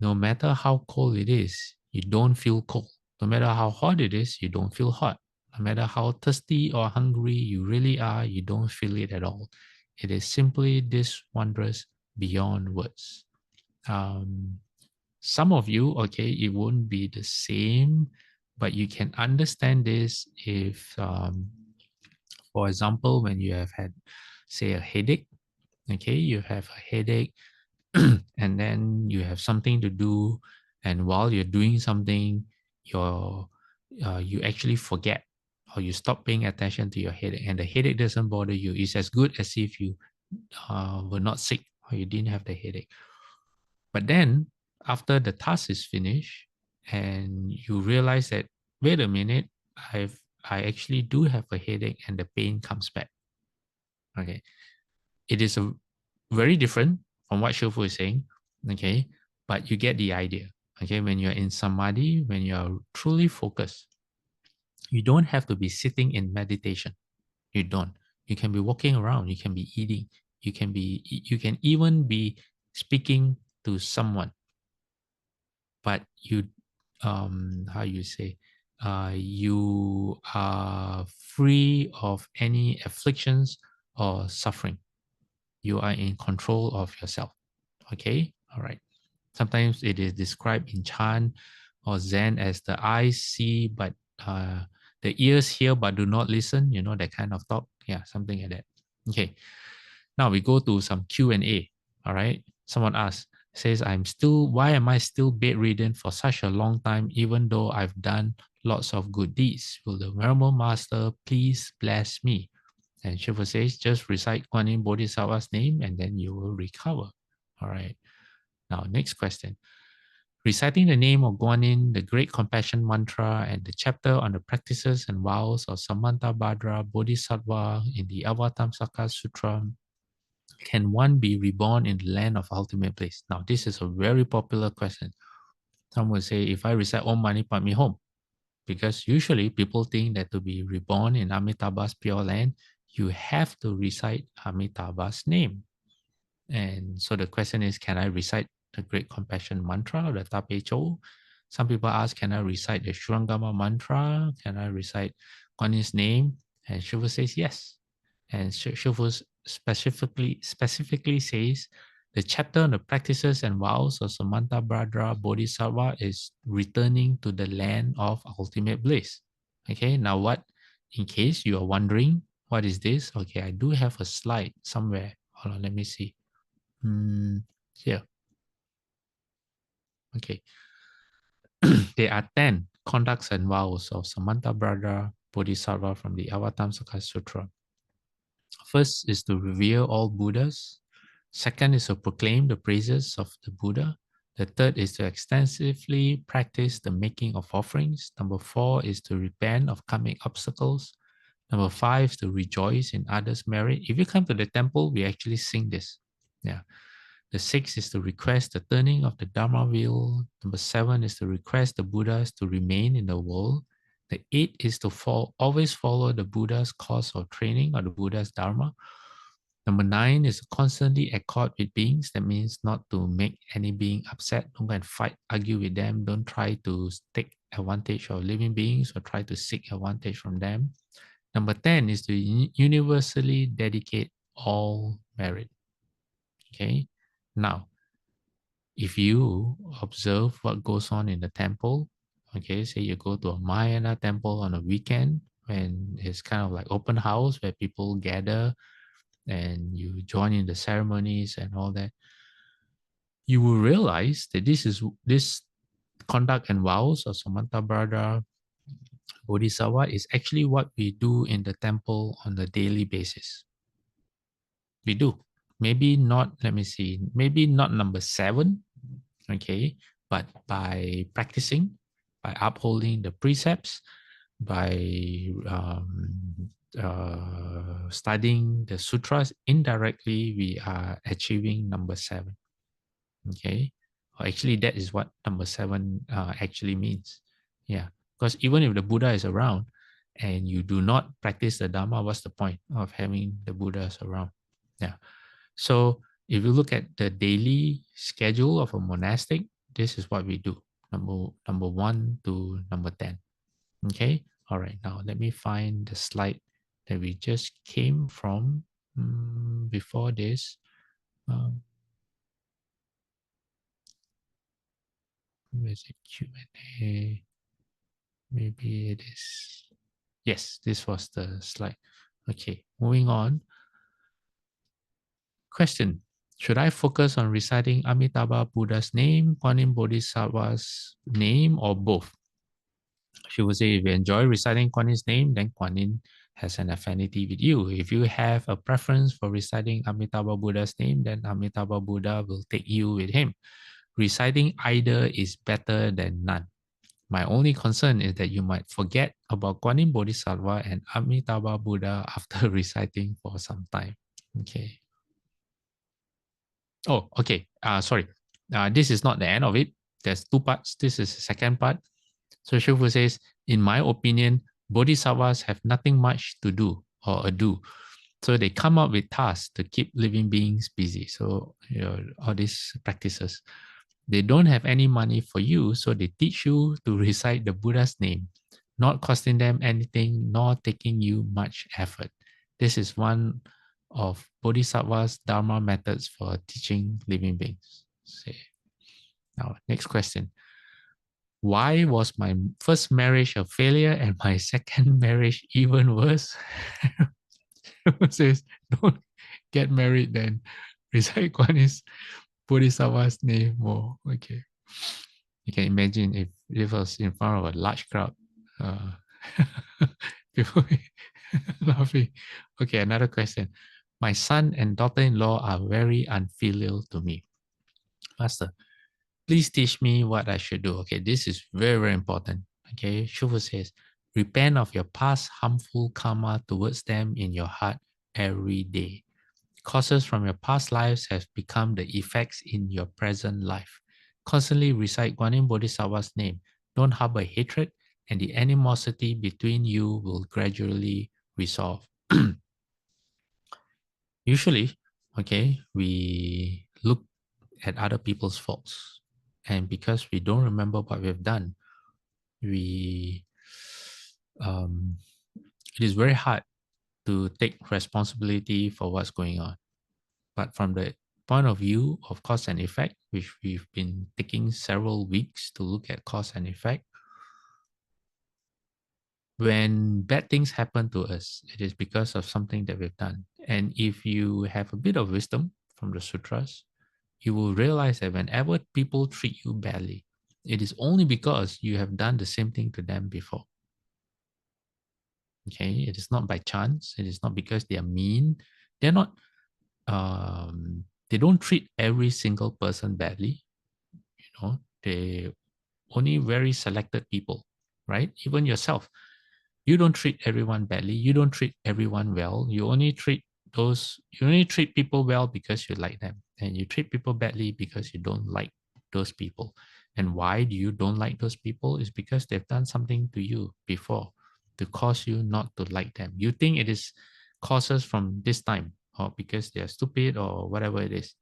No matter how cold it is, you don't feel cold. No matter how hot it is, you don't feel hot. No matter how thirsty or hungry you really are, you don't feel it at all. It is simply this wondrous beyond words. Some of you, okay, it won't be the same, but you can understand this if, for example, when you have had, say, a headache, okay, you have a headache and then you have something to do, and while you're doing something, you actually forget or you stop paying attention to your headache, and the headache doesn't bother you. It's as good as if you were not sick or you didn't have the headache. But then after the task is finished and you realize that, wait a minute, I actually do have a headache and the pain comes back. Okay. It is very different from what Shifu is saying. Okay. But you get the idea. Okay. When you're in Samadhi, when you're truly focused, you don't have to be sitting in meditation. You don't. You can be walking around. You can be eating. You can even be speaking to someone. But you, how you say, you are free of any afflictions or suffering. You are in control of yourself. Okay, all right. Sometimes it is described in Chan or Zen as the eyes see, but the ears hear but do not listen. You know, that kind of talk. Yeah, something like that. Okay. Now we go to some Q&A. All right. Someone asks, says, why am I still bedridden for such a long time, even though I've done lots of good deeds? Will the Venerable Master please bless me? And Shiva says, just recite Guan Yin Bodhisattva's name and then you will recover. All right. Now, next question. Reciting the name of Guan Yin, the Great Compassion Mantra, and the chapter on the practices and vows of Samantabhadra Bodhisattva in the Avatamsaka Sutra, can one be reborn in the land of ultimate bliss? Now, this is a very popular question. Some will say, if I recite Om Mani Padme Hum, because usually people think that to be reborn in Amitabha's pure land, you have to recite Amitabha's name. And so the question is, can I recite the Great Compassion Mantra, the Tape Cho? Some people ask, can I recite the Shurangama Mantra? Can I recite Guan Yin's name? And Shiva says yes. And Shiva specifically says the chapter on the practices and vows of Samantabhadra Bodhisattva is returning to the land of ultimate bliss. Okay, now what, in case you are wondering, what is this? Okay, I do have a slide somewhere. Hold on, let me see. Here. Okay. There are 10 conducts and vows of Samantabhadra Bodhisattva from the Avatamsaka Sutra. First is to revere all Buddhas. Second is to proclaim the praises of the Buddha. The third is to extensively practice the making of offerings. Number 4 is to repent of karmic obstacles. Number 5 is to rejoice in others' merit. If you come to the temple, we actually sing this. Yeah. The 6 is to request the turning of the Dharma wheel. Number 7 is to request the Buddhas to remain in the world. The 8 is to always follow the Buddha's course of training or the Buddha's Dharma. Number 9 is to constantly accord with beings. That means not to make any being upset. Don't go and fight, argue with them. Don't try to take advantage of living beings or try to seek advantage from them. Number 10 is to universally dedicate all merit. Okay. Now, if you observe what goes on in the temple, okay, say you go to a Mahayana temple on a weekend when it's kind of like open house where people gather and you join in the ceremonies and all that, you will realize that this conduct and vows of Samantabhadra Bodhisattva is actually what we do in the temple on a daily basis. We do. Maybe not, let me see, maybe not number 7, okay, but by practicing, by upholding the precepts, by studying the sutras, indirectly we are achieving number 7. Okay, Actually, that is what number 7 actually means. Yeah, because even if the Buddha is around and you do not practice the Dharma, what's the point of having the Buddhas around? Yeah. So if you look at the daily schedule of a monastic, this is what we do. Number 1 to number 10. Okay. All right. Now let me find the slide that we just came from before this. Where's it? Q&A. Maybe it is. Yes, this was the slide. Okay, moving on. Question. Should I focus on reciting Amitabha Buddha's name, Guan Yin Bodhisattva's name, or both? She would say if you enjoy reciting Guan Yin's name, then Guan Yin has an affinity with you. If you have a preference for reciting Amitabha Buddha's name, then Amitabha Buddha will take you with him. Reciting either is better than none. My only concern is that you might forget about Guan Yin Bodhisattva and Amitabha Buddha after reciting for some time. Okay. Oh, okay. Sorry. This is not the end of it. There's 2 parts. This is the second part. So Shifu says, in my opinion, Bodhisattvas have nothing much to do or ado. So they come up with tasks to keep living beings busy. So, all these practices. They don't have any money for you, so they teach you to recite the Buddha's name, not costing them anything, nor taking you much effort. This is one of Bodhisattva's Dharma methods for teaching living beings. Now, next question. Why was my first marriage a failure and my second marriage even worse? Says, don't get married then. Recite Guan Yin's Bodhisattva's name more. Okay. You can imagine if it was in front of a large crowd. People laughing. Okay, another question. My son and daughter-in-law are very unfilial to me. Master, please teach me what I should do. Okay, this is very, very important. Okay, Shufu says, repent of your past harmful karma towards them in your heart every day. Causes from your past lives have become the effects in your present life. Constantly recite Guan Yin Bodhisattva's name. Don't harbor hatred, and the animosity between you will gradually resolve. Usually, okay, we look at other people's faults. And because we don't remember what we've done, it is very hard to take responsibility for what's going on. But from the point of view of cause and effect, which we've been taking several weeks to look at cause and effect, when bad things happen to us, it is because of something that we've done. And if you have a bit of wisdom from the sutras, you will realize that whenever people treat you badly, it is only because you have done the same thing to them before. Okay, it is not by chance. It is not because they are mean. They're not. They don't treat every single person badly. They only very selected people, right? Even yourself, you don't treat everyone badly. You don't treat everyone well. You only treat people well because you like them, and you treat people badly because you don't like those people. And why do you don't like those people? Is because they've done something to you before to cause you not to like them. You think it is causes from this time, or because they are stupid or whatever it is,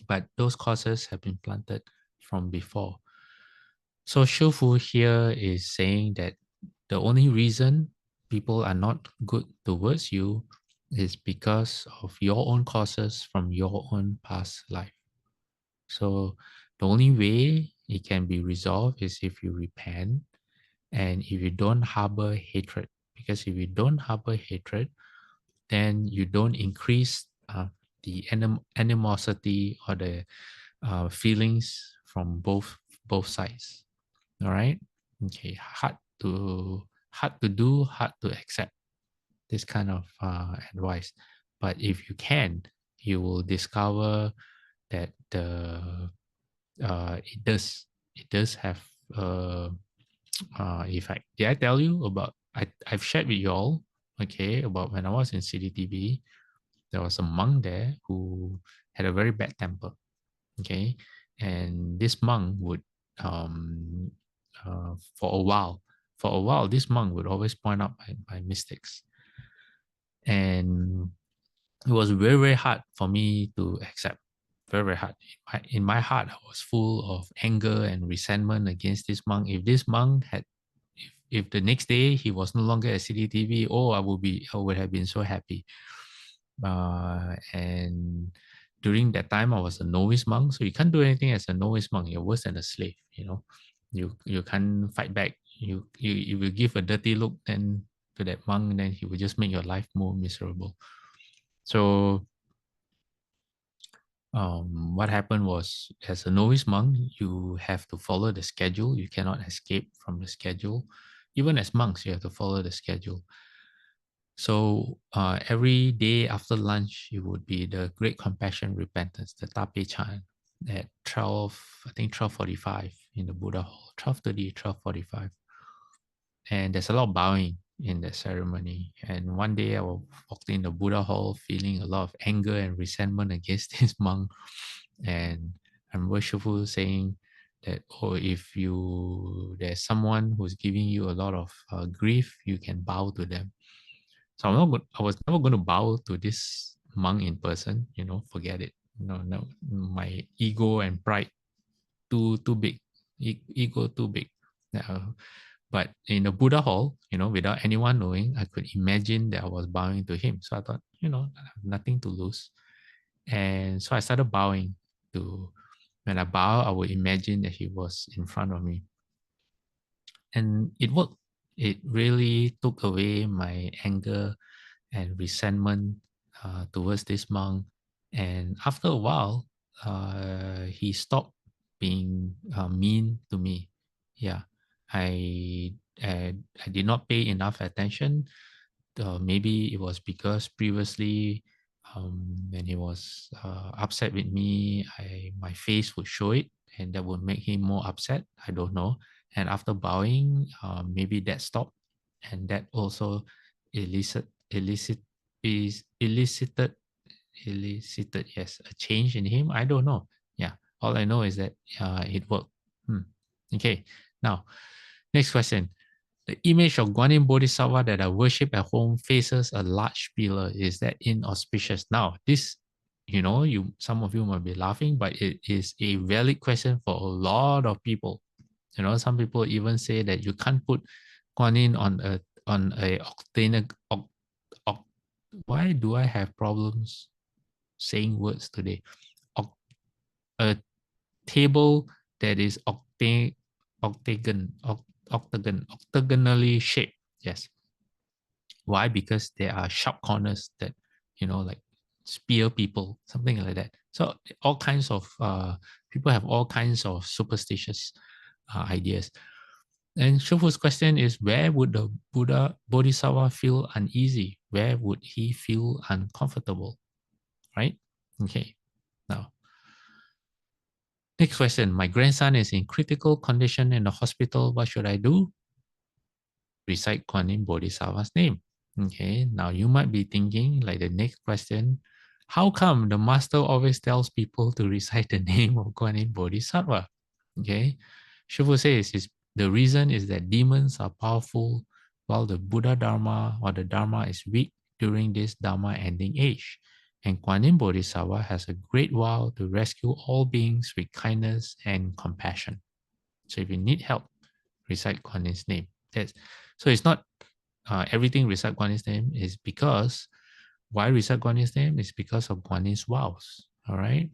but those causes have been planted from before. So Shufu here is saying that the only reason people are not good towards you is because of your own causes from your own past life. So the only way it can be resolved is if you repent and if you don't harbor hatred. Because if you don't harbor hatred, then you don't increase the animosity or the feelings from both sides. All right. Okay. Hard to do, hard to accept this kind of advice. But if you can, you will discover that it does have effect. Did I tell you about? I've shared with you all. Okay, about when I was in CDTV, there was a monk there who had a very bad temper. Okay, and this monk would for a while this monk would always point out my mistakes, and it was very, very hard for me to accept. Very, very hard. In my heart, I was full of anger and resentment against this monk. If this monk had, if the next day he was no longer at CDTV, oh, I would have been so happy. And during that time, I was a novice monk, so you can't do anything as a novice monk. You're worse than a slave. You can't fight back. You will give a dirty look then to that monk, then he will just make your life more miserable. So what happened was, as a novice monk, you have to follow the schedule. You cannot escape from the schedule. Even as monks, you have to follow the schedule. So every day after lunch, it would be the Great Compassion Repentance, the Tape Chan, at 12:45 in the Buddha Hall, 12:30, 12:45. And there's a lot of bowing in the ceremony. And one day I walked in the Buddha Hall feeling a lot of anger and resentment against this monk. And I'm worshipful saying that, oh, if there's someone who's giving you a lot of grief, you can bow to them. So I was never going to bow to this monk in person, forget it. No, my ego and pride too big, ego too big. But in the Buddha Hall, without anyone knowing, I could imagine that I was bowing to him. So I thought, I have nothing to lose. And so I started bowing to, when I bow, I would imagine that he was in front of me. And it worked. It really took away my anger and resentment towards this monk. And after a while, he stopped being mean to me. Yeah, I did not pay enough attention. Maybe it was because previously, when he was upset with me, my face would show it, and that would make him more upset. I don't know. And after bowing, maybe that stopped, and that also elicited yes, a change in him. I don't know. Yeah, all I know is that it worked. Okay, now next question. The image of Guan Yin Bodhisattva that I worship at home faces a large pillar. Is that inauspicious? Now, this, some of you might be laughing, but it is a valid question for a lot of people. Some people even say that you can't put Guan Yin on a why do I have problems saying words today? A table that is octagonally shaped. Yes. Why? Because there are sharp corners that, like spear people, something like that. So all kinds of people have all kinds of superstitious ideas. And Shofu's question is, where would the Buddha Bodhisattva feel uneasy? Where would he feel uncomfortable? Right? Okay. Now, next question. My grandson is in critical condition in the hospital. What should I do? Recite Guan Yin Bodhisattva's name. Okay. Now you might be thinking, like the next question, how come the master always tells people to recite the name of Guan Yin Bodhisattva? Okay. Shofu says the reason is that demons are powerful while the Buddha Dharma or the Dharma is weak during this Dharma ending age. And Guan Yin Bodhisattva has a great vow to rescue all beings with kindness and compassion. So if you need help, recite Guan Yin's name. So it's not everything recite Guan Yin's name is because, why recite Guan Yin's name? Is because of Guan Yin's vows. All right.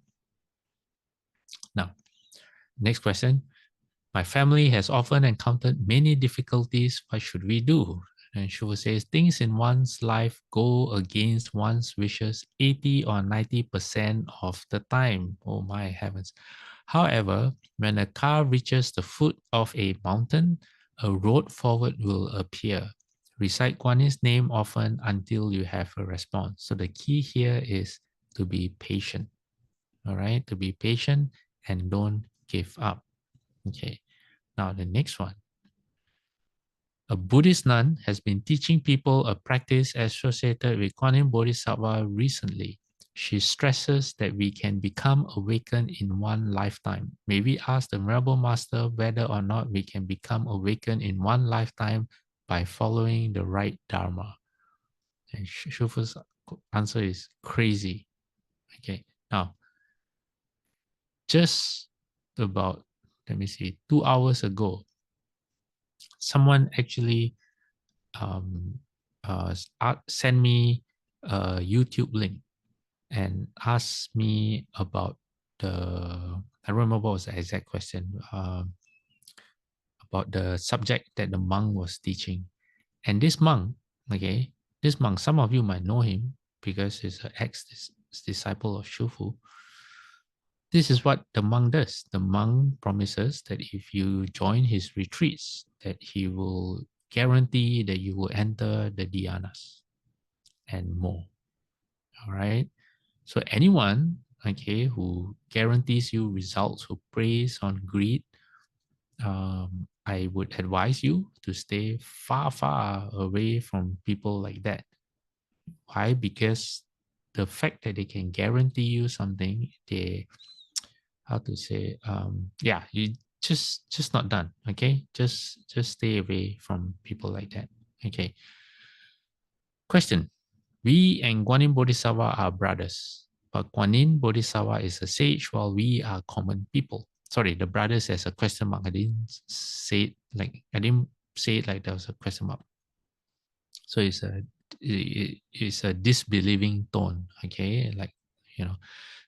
Now, next question. My family has often encountered many difficulties. What should we do? And Shuva says, things in one's life go against one's wishes 80 or 90% of the time. Oh my heavens. However, when a car reaches the foot of a mountain, a road forward will appear. Recite Guan Yin's name often until you have a response. So the key here is to be patient. All right, to be patient and don't give up. Okay. Now, the next one. A Buddhist nun has been teaching people a practice associated with Guan Yin Bodhisattva recently. She stresses that we can become awakened in one lifetime. May we ask the Venerable Master whether or not we can become awakened in one lifetime by following the right Dharma? And Shufu's answer is crazy. Okay, now, just about, let me see, 2 hours ago, someone actually sent me a YouTube link and asked me about I don't remember what was the exact question, about the subject that the monk was teaching. And this monk, some of you might know him because he's an ex-disciple of Shufu. This is what the monk does. The monk promises that if you join his retreats, that he will guarantee that you will enter the dhyanas and more. All right. So anyone, who guarantees you results, who preys on greed, I would advise you to stay far, far away from people like that. Why? Because the fact that they can guarantee you something, you just not done. Okay, just stay away from people like that. Okay. Question: we and Guan Yin Bodhisattva are brothers, but Guan Yin Bodhisattva is a sage while we are common people. Sorry, the brothers as a question mark. I didn't say it like there was a question mark. So it's a disbelieving tone. Okay,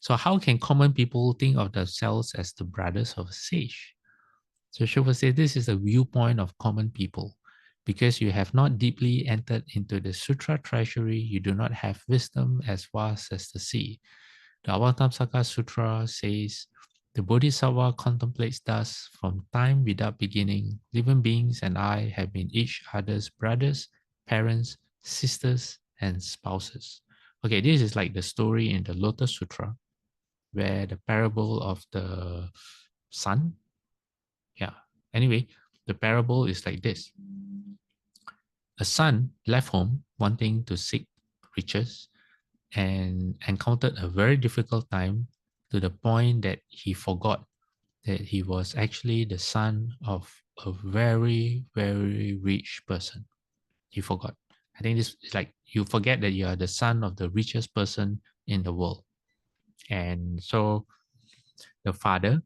So how can common people think of themselves as the brothers of a sage? So Shufa said this is the viewpoint of common people. Because you have not deeply entered into the sutra treasury, you do not have wisdom as vast as the sea. The Avatamsaka Sutra says, the Bodhisattva contemplates thus from time without beginning. Living beings and I have been each other's brothers, parents, sisters, and spouses. Okay, this is like the story in the Lotus Sutra, where the parable of the sun. Yeah. Anyway, the parable is like this. A son left home wanting to seek riches and encountered a very difficult time to the point that he forgot that he was actually the son of a very, very rich person. He forgot. I think this is like you forget that you are the son of the richest person in the world. And so the father,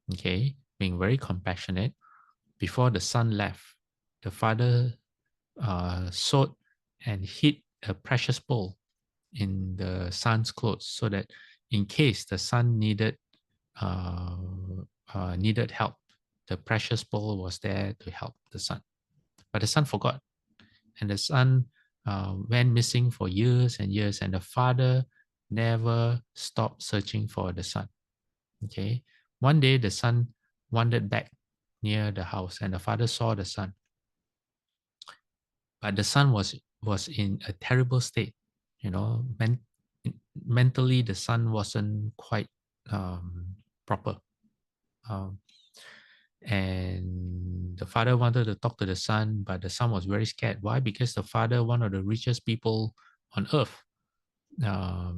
being very compassionate, before the son left, the father sewed and hid a precious pearl in the son's clothes so that in case the son needed help, the precious pearl was there to help the son. But the son forgot, and the son went missing for years and years, and the father never stopped searching for the son. Okay, one day the son wandered back near the house, and the father saw the son. But the son was in a terrible state. Mentally the son wasn't quite proper. And the father wanted to talk to the son, but the son was very scared. Why? Because the father, one of the richest people on earth,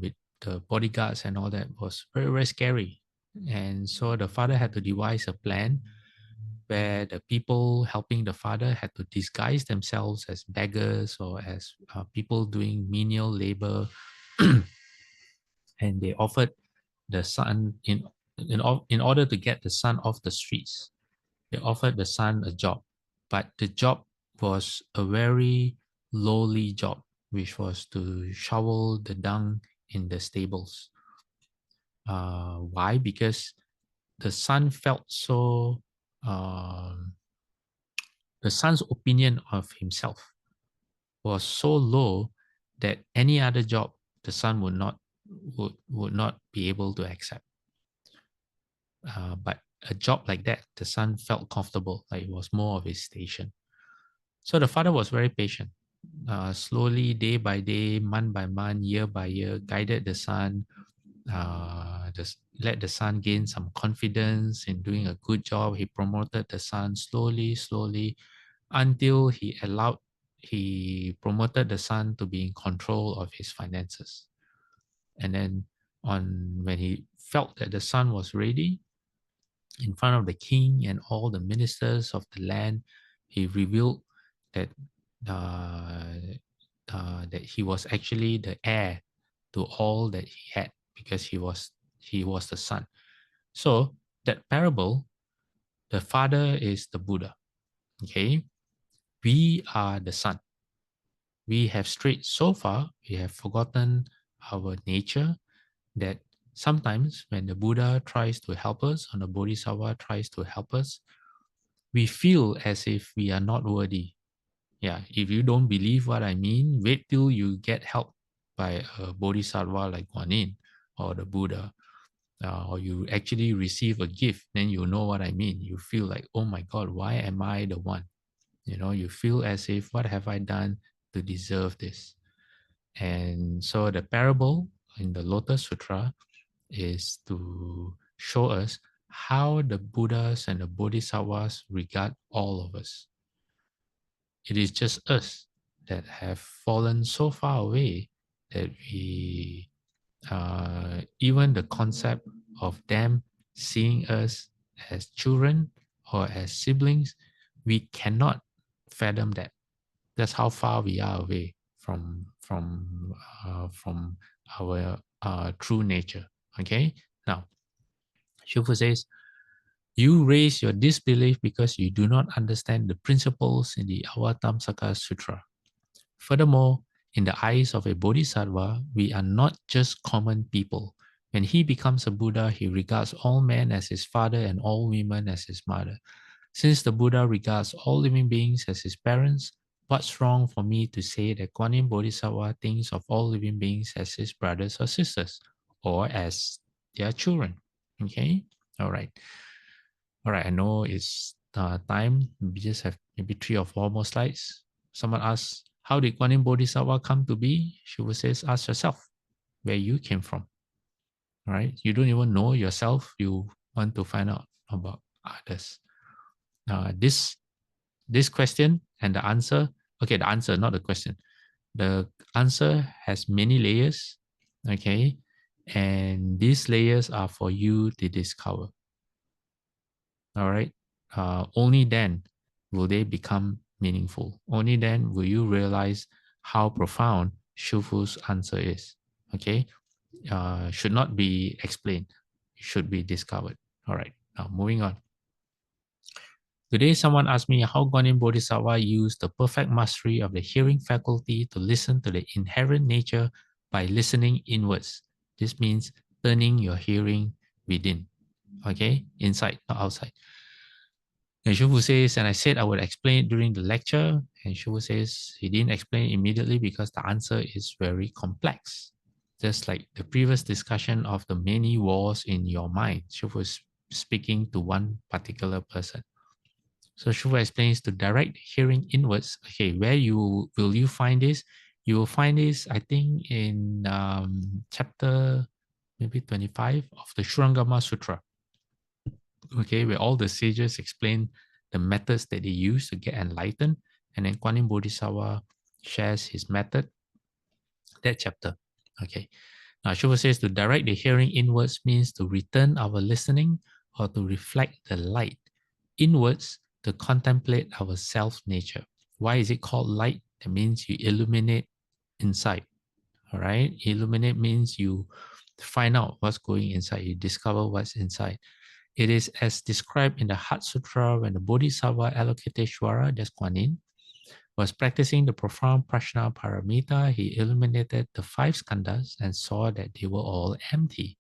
with the bodyguards and all that, was very, very scary. And so the father had to devise a plan where the people helping the father had to disguise themselves as beggars or as people doing menial labor. And they offered the son, in order to get the son off the streets, they offered the son a job. But the job was a very lowly job, which was to shovel the dung in the stables. Why? Because the son felt so, the son's opinion of himself was so low that any other job the son would not be able to accept. But a job like that, the son felt comfortable, like it was more of his station. So the father was very patient. Slowly, day by day, month by month, year by year, guided the son, let the son gain some confidence in doing a good job. He promoted the son slowly, until he promoted the son to be in control of his finances. And then when he felt that the son was ready, in front of the king and all the ministers of the land, he revealed that that he was actually the heir to all that he had, because he was the son. So that parable, the father is the Buddha. Okay, we are the son. We have strayed so far, we have forgotten our nature, that sometimes when the Buddha tries to help us, or the Bodhisattva tries to help us, we feel as if we are not worthy. Yeah, if you don't believe what I mean, wait till you get help by a Bodhisattva like Guan Yin or the Buddha, or you actually receive a gift, then you know what I mean. You feel like, oh my God, why am I the one? You feel as if, what have I done to deserve this? And so the parable in the Lotus Sutra is to show us how the Buddhas and the Bodhisattvas regard all of us. It is just us that have fallen so far away that we, even the concept of them seeing us as children or as siblings, we cannot fathom that. That's how far we are away from our true nature. Okay. Now, Shufu says, you raise your disbelief because you do not understand the principles in the Avatamsaka Sutra. Furthermore, in the eyes of a bodhisattva, we are not just common people. When he becomes a Buddha, he regards all men as his father and all women as his mother. Since the Buddha regards all living beings as his parents, what's wrong for me to say that Guan Yin Bodhisattva thinks of all living beings as his brothers or sisters, or as their children? Okay? All right. All right, I know it's time. We just have maybe 3 or 4 more slides. Someone asks, how did Guan Yin Bodhisattva come to be? She will say, ask yourself where you came from. All right? You don't even know yourself. You want to find out about others. This question and the answer, okay, the answer, not the question. The answer has many layers, okay? And these layers are for you to discover. All right? Only then will they become meaningful. Only then will you realize how profound Shufu's answer is. Okay? Should not be explained. It should be discovered. All right. Now, moving on. Today, someone asked me how Guan Yin Bodhisattva used the perfect mastery of the hearing faculty to listen to the inherent nature by listening inwards. This means turning your hearing within. Okay? Inside, not outside. And Shufu says, and I said I would explain it during the lecture. And Shufu says he didn't explain immediately because the answer is very complex. Just like the previous discussion of the many wars in your mind. Shufu is speaking to one particular person. So Shufu explains to direct hearing inwards. Okay, where will you find this? You will find this, I think, in chapter maybe 25 of the Shurangama Sutra. Okay, where all the sages explain the methods that they use to get enlightened, and then Guan Yin Bodhisattva shares his method, that chapter. Okay, now Shufu says to direct the hearing inwards means to return our listening or to reflect the light inwards to contemplate our self-nature. Why is it called light? That means you illuminate inside. All right, illuminate means you find out what's going inside, you discover what's inside. It is as described in the Heart Sutra when the Bodhisattva Avalokiteshvara, that's Guan Yin, was practicing the profound prajna paramita. He illuminated the 5 skandhas and saw that they were all empty.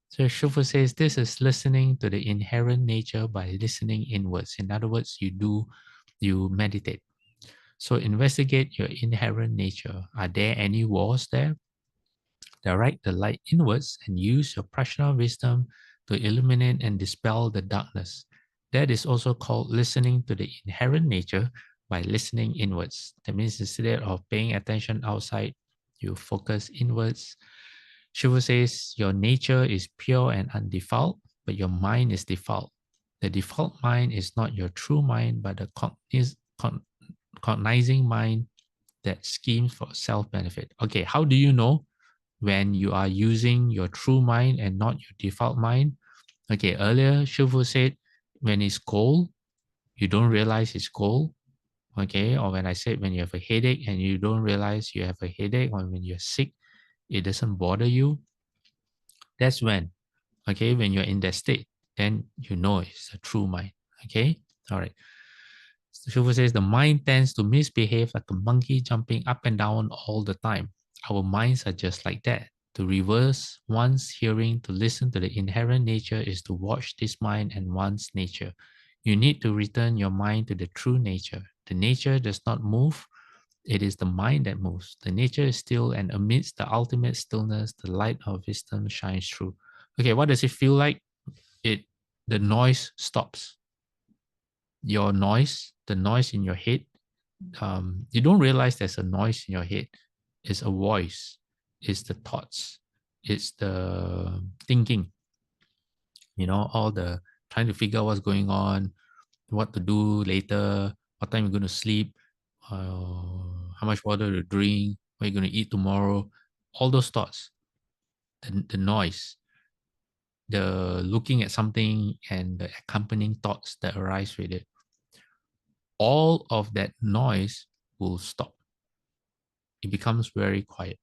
So Shufu says this is listening to the inherent nature by listening inwards. In other words, you meditate. So investigate your inherent nature. Are there any walls there? Direct the light inwards and use your prajna wisdom to illuminate and dispel the darkness. That is also called listening to the inherent nature by listening inwards. That means instead of paying attention outside, you focus inwards. Shiva says your nature is pure and undefiled, but your mind is defiled. The default mind is not your true mind, but the cognizing mind that schemes for self-benefit. Okay, how do you know when you are using your true mind and not your default mind. Okay, earlier Shifu said when it's cold, you don't realize it's cold. Okay, or when I said when you have a headache and you don't realize you have a headache, or when you're sick, it doesn't bother you. That's when, okay, when you're in that state, then you know it's a true mind. Okay, all right. Shifu says the mind tends to misbehave like a monkey jumping up and down all the time. Our minds are just like that. To reverse one's hearing, to listen to the inherent nature is to watch this mind and one's nature. You need to return your mind to the true nature. The nature does not move. It is the mind that moves. The nature is still, and amidst the ultimate stillness, the light of wisdom shines through. Okay, what does it feel like? The noise stops. Your noise, the noise in your head, you don't realize there's a noise in your head. It's a voice. It's the thoughts. It's the thinking. All the trying to figure out what's going on, what to do later, what time you're going to sleep, how much water to drink, what you're going to eat tomorrow. All those thoughts, the noise, the looking at something and the accompanying thoughts that arise with it. All of that noise will stop. It becomes very quiet.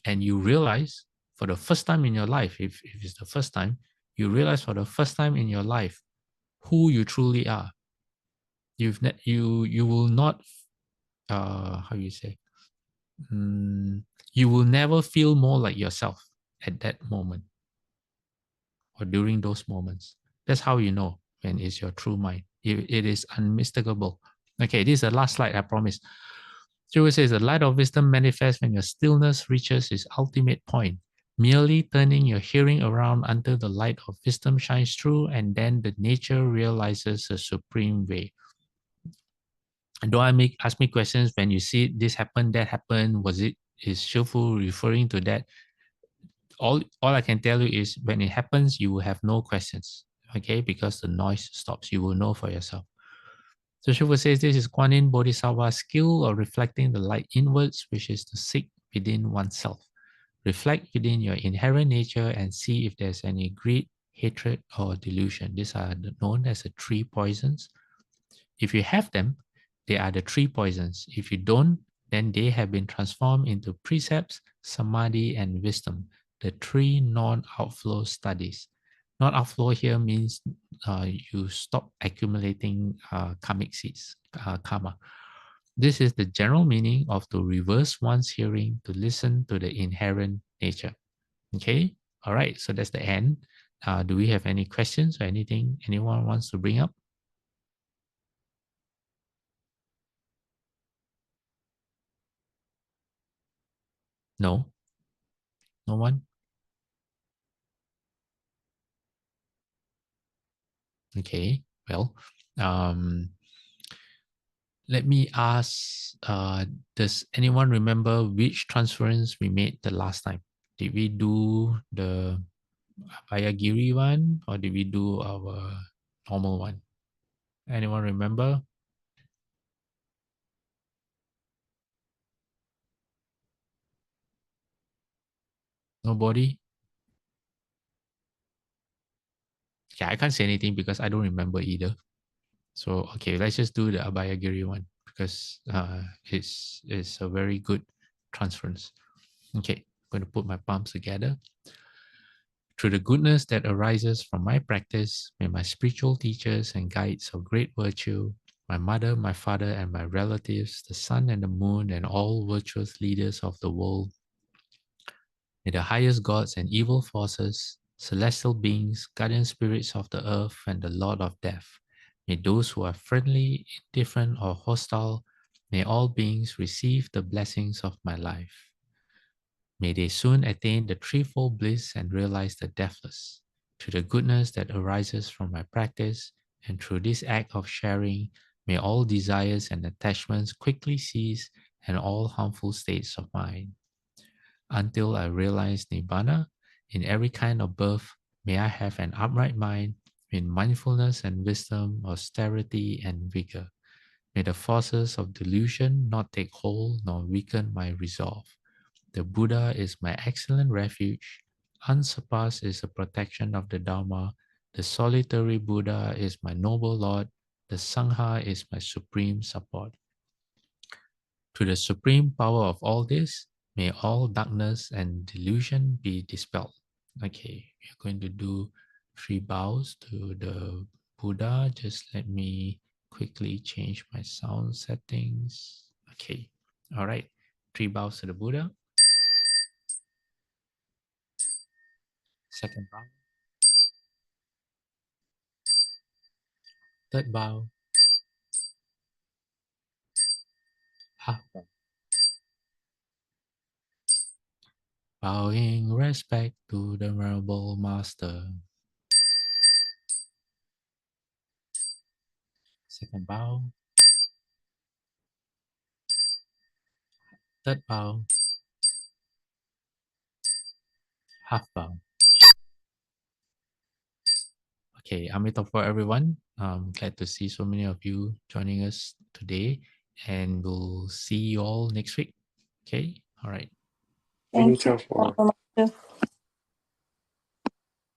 And you realize for the first time in your life, if it's the first time, you realize for the first time in your life who you truly are. You will not, how you say, you will never feel more like yourself at that moment or during those moments. That's how you know when it's your true mind. It is unmistakable. Okay, this is the last slide, I promise. Zhu says, the light of wisdom manifests when your stillness reaches its ultimate point. Merely turning your hearing around until the light of wisdom shines through, and then the nature realizes the supreme way. And don't ask me questions when you see this happen, that happened. Is Shifu referring to that? All I can tell you is when it happens, you will have no questions. Okay, because the noise stops. You will know for yourself. So Shifu says this is Guan Yin Bodhisattva's skill of reflecting the light inwards, which is to seek within oneself. Reflect within your inherent nature and see if there's any greed, hatred, or delusion. These are known as the three poisons. If you have them, they are the three poisons. If you don't, then they have been transformed into precepts, samadhi, and wisdom, the three non-outflow studies. Non-outflow here means you stop accumulating karmic seeds, karma. This is the general meaning of to reverse one's hearing, to listen to the inherent nature. Okay, all right, so that's the end. Do we have any questions or anything anyone wants to bring up? No? No one? Okay, well, let me ask, does anyone remember which transference we made the last time? Did we do the Ayagiri one or did we do our normal one? Anyone remember? Nobody? Yeah, I can't say anything because I don't remember either. So, okay, let's just do the Abhayagiri one because it's a very good transference. Okay, I'm going to put my palms together. Through the goodness that arises from my practice, may my spiritual teachers and guides of great virtue, my mother, my father, and my relatives, the sun and the moon, and all virtuous leaders of the world, may the highest gods and evil forces, celestial beings, guardian spirits of the earth, and the Lord of Death, may those who are friendly, indifferent, or hostile, may all beings receive the blessings of my life. May they soon attain the threefold bliss and realize the deathless. Through the goodness that arises from my practice, and through this act of sharing, may all desires and attachments quickly cease and all harmful states of mind. Until I realize Nibbana, in every kind of birth, may I have an upright mind, with mindfulness and wisdom, austerity and vigor. May the forces of delusion not take hold nor weaken my resolve. The The Buddha is my excellent refuge. Unsurpassed is the protection of the Dharma. The solitary Buddha is my noble Lord. The Sangha is my supreme support. To the supreme power of all this, may all darkness and delusion be dispelled. Okay, we're going to do 3 bows to the Buddha. Just let me quickly change my sound settings. Okay, all right. 3 bows to the Buddha. Second bow. Third bow. Half bow. Bowing respect to the Venerable Master. Second bow. Third bow. Half bow. Okay, Amitabha everyone. Glad to see so many of you joining us today, and we'll see you all next week. Okay, all right. Thank you, Amitabha. Master.